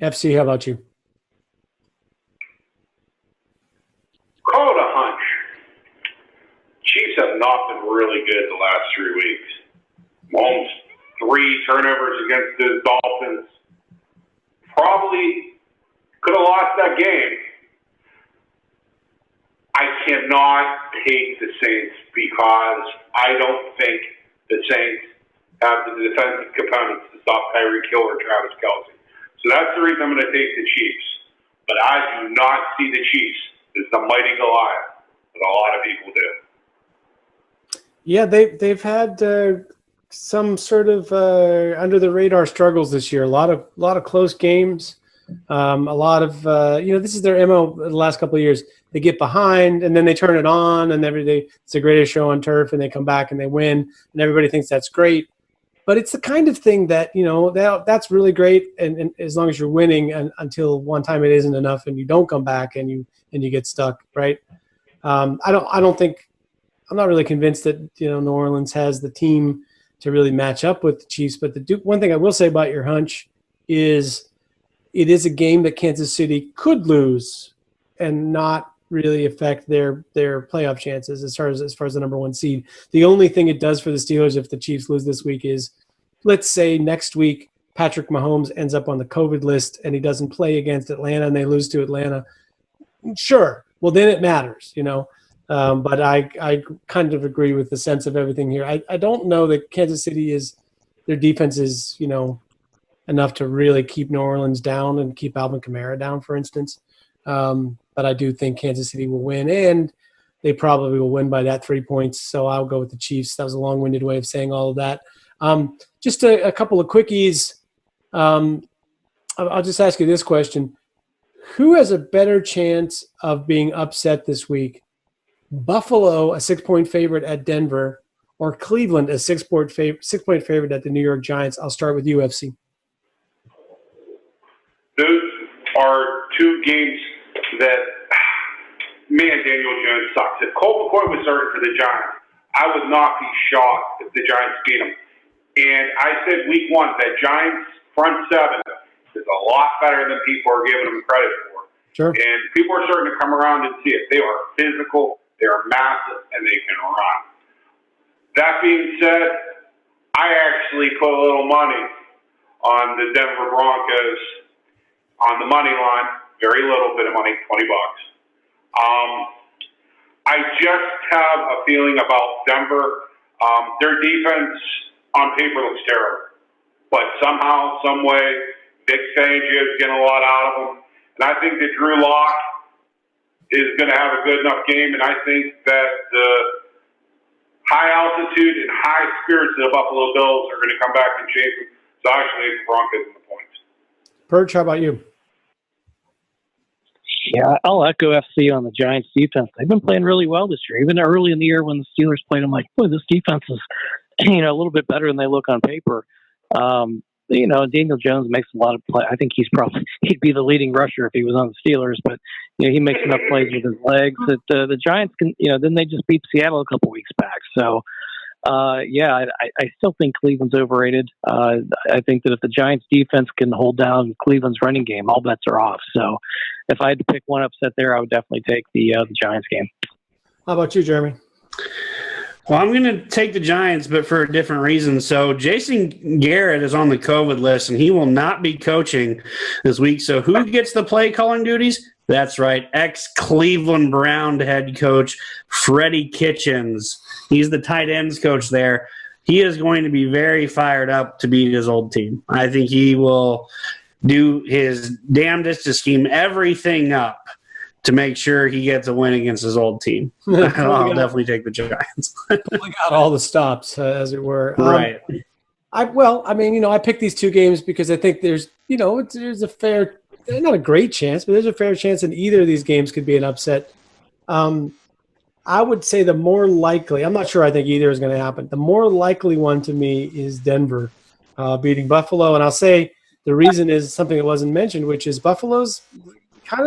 FC, how about you? Call it a hunch. Chiefs have not been really good the last 3 weeks. Mahomes, 3 turnovers against the Dolphins. Probably could have lost that game. I cannot take the Saints because I don't think the Saints have the defensive components to stop Tyreek Hill or Travis Kelce. So that's the reason I'm going to take the Chiefs. But I do not see the Chiefs as the mighty Goliath that a lot of people do. Yeah, they've had some sort of under the radar struggles this year. A lot of close games. A lot of this is their MO the last couple of years. They get behind and then they turn it on, and it's the greatest show on turf, and they come back and they win, and everybody thinks that's great. But it's the kind of thing that that's really great, and as long as you're winning, and until one time it isn't enough, and you don't come back and you get stuck, right? I'm not really convinced that New Orleans has the team to really match up with the Chiefs. But one thing I will say about your hunch is it is a game that Kansas City could lose and not really affect their playoff chances as far as the number 1 seed. The only thing it does for the Steelers if the Chiefs lose this week is, let's say next week Patrick Mahomes ends up on the COVID list and he doesn't play against Atlanta and they lose to Atlanta. Sure. Well, then it matters, But I kind of agree with the sense of everything here. I don't know that Kansas City their defense is, enough to really keep New Orleans down and keep Alvin Kamara down, for instance. But I do think Kansas City will win, and they probably will win by that 3 points. So I'll go with the Chiefs. That was a long-winded way of saying all of that. Just a couple of quickies. I'll just ask you this question. Who has a better chance of being upset this week? Buffalo, a 6-point favorite at Denver, or Cleveland, a 6-point favorite at the New York Giants? I'll start with UFC. Those are 2 games that, man, Daniel Jones sucks. If Colt McCoy was starting for the Giants, I would not be shocked if the Giants beat him. And I said week 1 that Giants front 7 is a lot better than people are giving them credit for. Sure. And people are starting to come around and see it. They are physical, they are massive, and they can run. That being said, I actually put a little money on the Denver Broncos on the money line. Very little bit of money, $20. I just have a feeling about Denver. Their defense on paper looks terrible, but somehow, some way, Vic Fangio is getting a lot out of them. And I think that Drew Lock is going to have a good enough game, and I think that the high altitude and high spirits of the Buffalo Bills are going to come back and chase them. So I actually think the Broncos in the points. Perch, how about you? Yeah, I'll echo FC on the Giants defense. They've been playing really well this year. Even early in the year when the Steelers played, I'm like, boy, this defense is, a little bit better than they look on paper. Daniel Jones makes a lot of play. I think he'd be the leading rusher if he was on the Steelers, but he makes enough plays with his legs that the Giants can, then they just beat Seattle a couple weeks back. So I still think Cleveland's overrated. I think that if the Giants defense can hold down Cleveland's running game, all bets are off. So if I had to pick one upset there, I would definitely take the Giants game. How about you, Jeremy? Well, I'm going to take the Giants, but for a different reason. So Jason Garrett is on the COVID list, and he will not be coaching this week. So who gets the play calling duties? That's right, ex-Cleveland Brown head coach Freddie Kitchens. He's the tight ends coach there. He is going to be very fired up to beat his old team. I think he will do his damnedest to scheme everything up to make sure he gets a win against his old team. I'll definitely take the Giants. Pulling out all the stops, as it were. Right. I picked these two games because I think there's a fair, not a great chance, but there's a fair chance in either of these games could be an upset. I would say the more likely, I'm not sure I think either is going to happen. The more likely one to me is Denver beating Buffalo. And I'll say the reason is something that wasn't mentioned, which is Buffalo's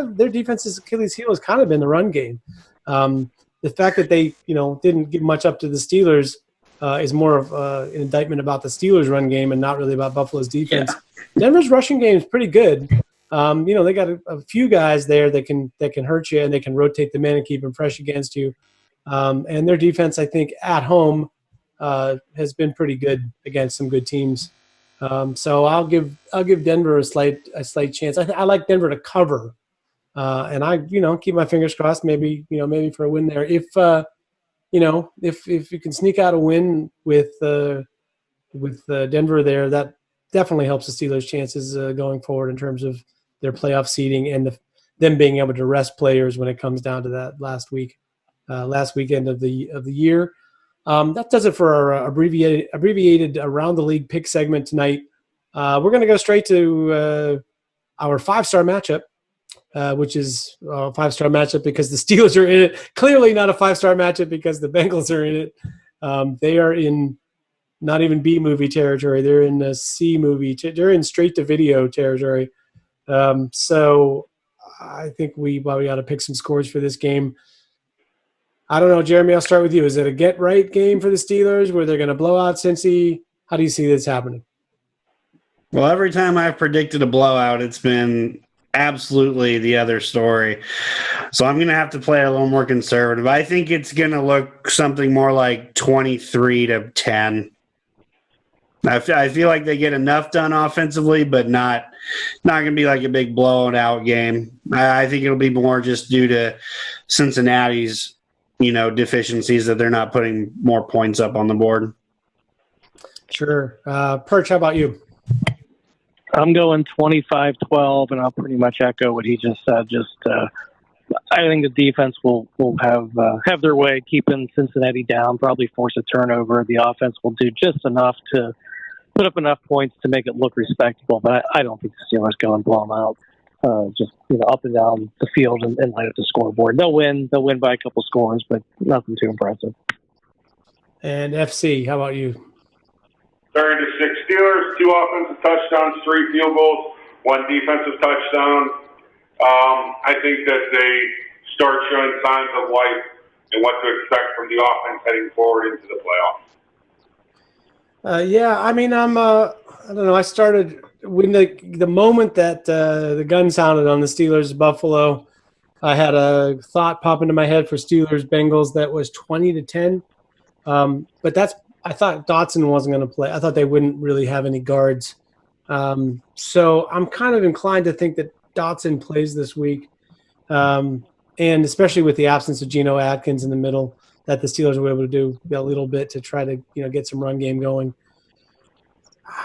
their defense's Achilles heel has kind of been the run game. The fact that they, didn't give much up to the Steelers is more of an indictment about the Steelers' run game and not really about Buffalo's defense. Yeah. Denver's rushing game is pretty good. They got a few guys there that can hurt you and they can rotate them in and keep them fresh against you. And their defense, I think, at home has been pretty good against some good teams. So I'll give Denver a slight chance. I like Denver to cover. And I, keep my fingers crossed. Maybe for a win there. If you can sneak out a win with Denver there, that definitely helps the Steelers' chances going forward in terms of their playoff seeding and them being able to rest players when it comes down to that last weekend of the year. That does it for our abbreviated around the league pick segment tonight. We're going to go straight to our 5-star matchup. Which is a 5-star matchup because the Steelers are in it. Clearly not a 5-star matchup because the Bengals are in it. They are in not even B movie territory. They're in C movie. They're in straight to video territory. So I think we got to pick some scores for this game. I don't know, Jeremy, I'll start with you. Is it a get-right game for the Steelers where they're going to blow out Cincy? How do you see this happening? Well, every time I've predicted a blowout, it's been absolutely the other story. So I'm going to have to play a little more conservative. I think it's going to look something more like 23-10. I feel like they get enough done offensively, but not going to be like a big blown out game. I think it'll be more just due to Cincinnati's, deficiencies that they're not putting more points up on the board. Sure. Perch, how about you? I'm going 25-12, and I'll pretty much echo what he just said. I think the defense will have their way keeping Cincinnati down, probably force a turnover. The offense will do just enough to put up enough points to make it look respectable, but I don't think the Steelers go and blow them out. Up and down the field and light up the scoreboard. They'll win by a couple scores, but nothing too impressive. And FC, how about you? 30-6 Steelers, 2 offensive touchdowns, 3 field goals, 1 defensive touchdown. I think that they start showing signs of life and what to expect from the offense heading forward into the playoffs. I don't know. I started when the moment that the gun sounded on the Steelers Buffalo, I had a thought pop into my head for Steelers Bengals that was 20-10. But I thought Dotson wasn't going to play. I thought they wouldn't really have any guards. So I'm kind of inclined to think that Dotson plays this week. And especially with the absence of Geno Atkins in the middle, that the Steelers were able to do a little bit to try to get some run game going.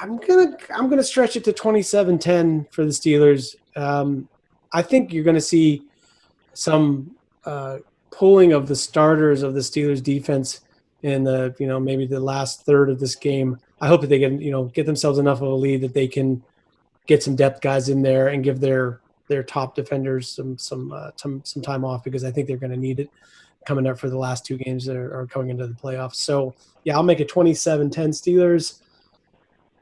I'm gonna stretch it to 27-10 for the Steelers. I think you're going to see some pulling of the starters of the Steelers defense in the maybe the last third of this game. I hope that they can get themselves enough of a lead that they can get some depth guys in there and give their top defenders some time off, because I think they're going to need it coming up for the last 2 games that are coming into the playoffs. So yeah, I'll make it 27-10 Steelers.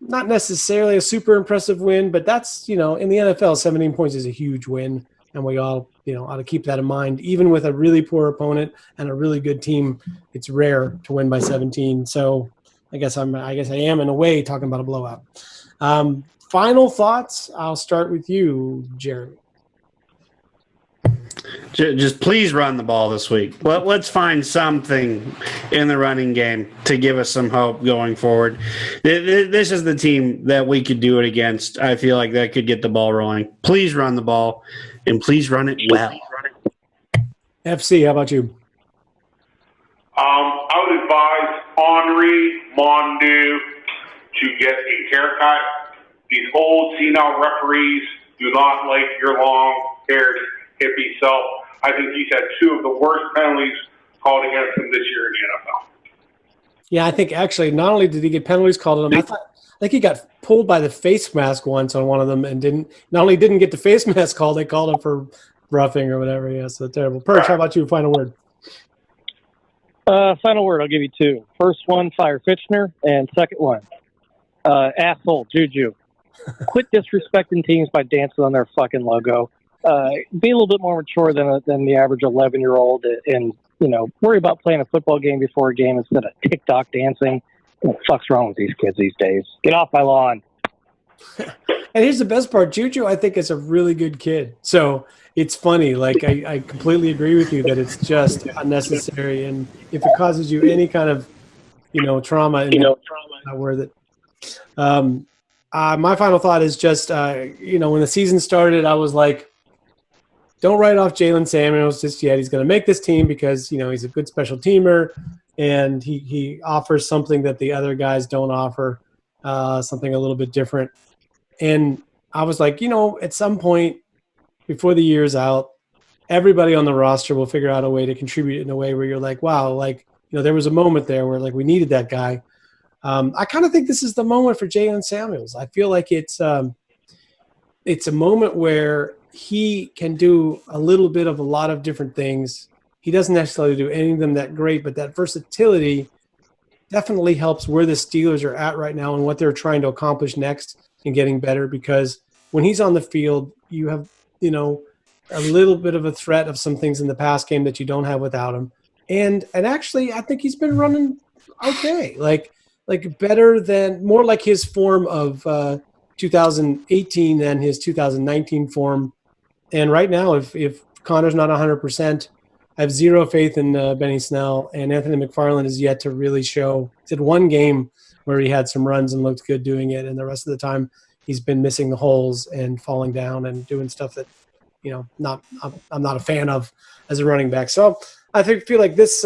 Not necessarily a super impressive win, but that's in the NFL, 17 points is a huge win, and we all ought to keep that in mind. Even with a really poor opponent and a really good team, it's rare to win by 17. So I guess I am in a way talking about a blowout. Final thoughts. I'll start with you, Jeremy. Just please run the ball this week. Let's find something in the running game to give us some hope going forward. This is the team that we could do it against. I feel like that could get the ball rolling. Please run the ball, and please run it well. FC, how about you? I would advise Henri Mondu to get a haircut. These old senile referees do not like your long-haired hippie self. I think he's had 2 of the worst penalties called against him this year in the NFL. Yeah, I think actually not only did he get penalties called on him, I think he got pulled by the face mask once on one of them and didn't get the face mask called, they called him for roughing or whatever. Yeah, so terrible. Perch, how about you? Final word. Final word, I'll give you 2. First one, fire Fitchner, and second one, asshole, Juju. Quit disrespecting teams by dancing on their fucking logo. Be a little bit more mature than the average 11-year-old and, worry about playing a football game before a game instead of TikTok dancing. What the fuck's wrong with these kids these days? Get off my lawn. And here's the best part. Juju, I think, is a really good kid. So it's funny. Like, I completely agree with you that it's just unnecessary. And if it causes you any kind of, trauma, not worth it. My final thought is just, when the season started, I was like, don't write off Jalen Samuels just yet. He's going to make this team because, he's a good special teamer and he offers something that the other guys don't offer, something a little bit different. And I was like, at some point before the year's out, everybody on the roster will figure out a way to contribute in a way where you're like, wow, there was a moment there where we needed that guy. I kind of think this is the moment for Jalen Samuels. I feel like it's a moment where he can do a little bit of a lot of different things. He doesn't necessarily do any of them that great, but that versatility definitely helps where the Steelers are at right now and what they're trying to accomplish next and getting better, because when he's on the field, you have, a little bit of a threat of some things in the pass game that you don't have without him. And actually, I think he's been running okay. Like better than, more like his form of 2018 than his 2019 form. And right now, if Connor's not 100%, I have zero faith in Benny Snell, and Anthony McFarland is yet to really show. He had one game where he had some runs and looked good doing it, and the rest of the time he's been missing the holes and falling down and doing stuff that, I'm not a fan of as a running back. So I feel like this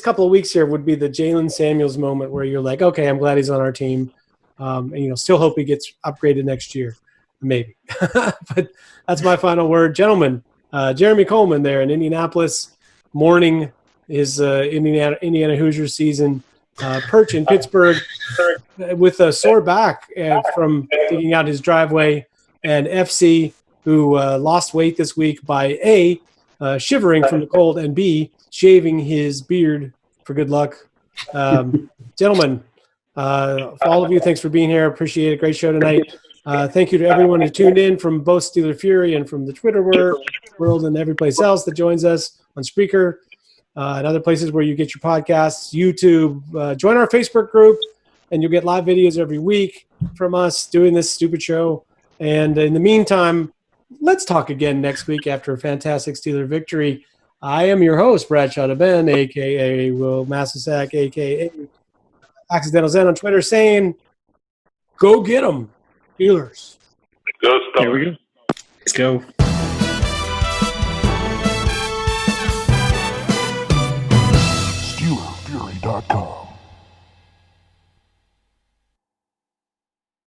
couple of weeks here would be the Jalen Samuels moment where you're like, okay, I'm glad he's on our team. And, still hope he gets upgraded next year, maybe. But that's my final word. Gentlemen, Jeremy Coleman there in Indianapolis, mourning his Indiana Hoosiers season. Perch in Pittsburgh with a sore back from digging out his driveway. And FC, who lost weight this week by A, shivering from the cold, and B, shaving his beard for good luck. Gentlemen, for all of you, thanks for being here. Appreciate it. Great show tonight. Thank you to everyone who tuned in from both Steeler Fury and from the Twitter world and every place else that joins us on Spreaker and other places where you get your podcasts, YouTube. Join our Facebook group, and you'll get live videos every week from us doing this stupid show. And in the meantime, let's talk again next week after a fantastic Steeler victory. I am your host, Bradshaw DeBen, a.k.a. Will Massasack, a.k.a. Accidental Zen on Twitter, saying, go get them, Steelers. Go Steelers. Here we go. Let's go. SteelerFury.com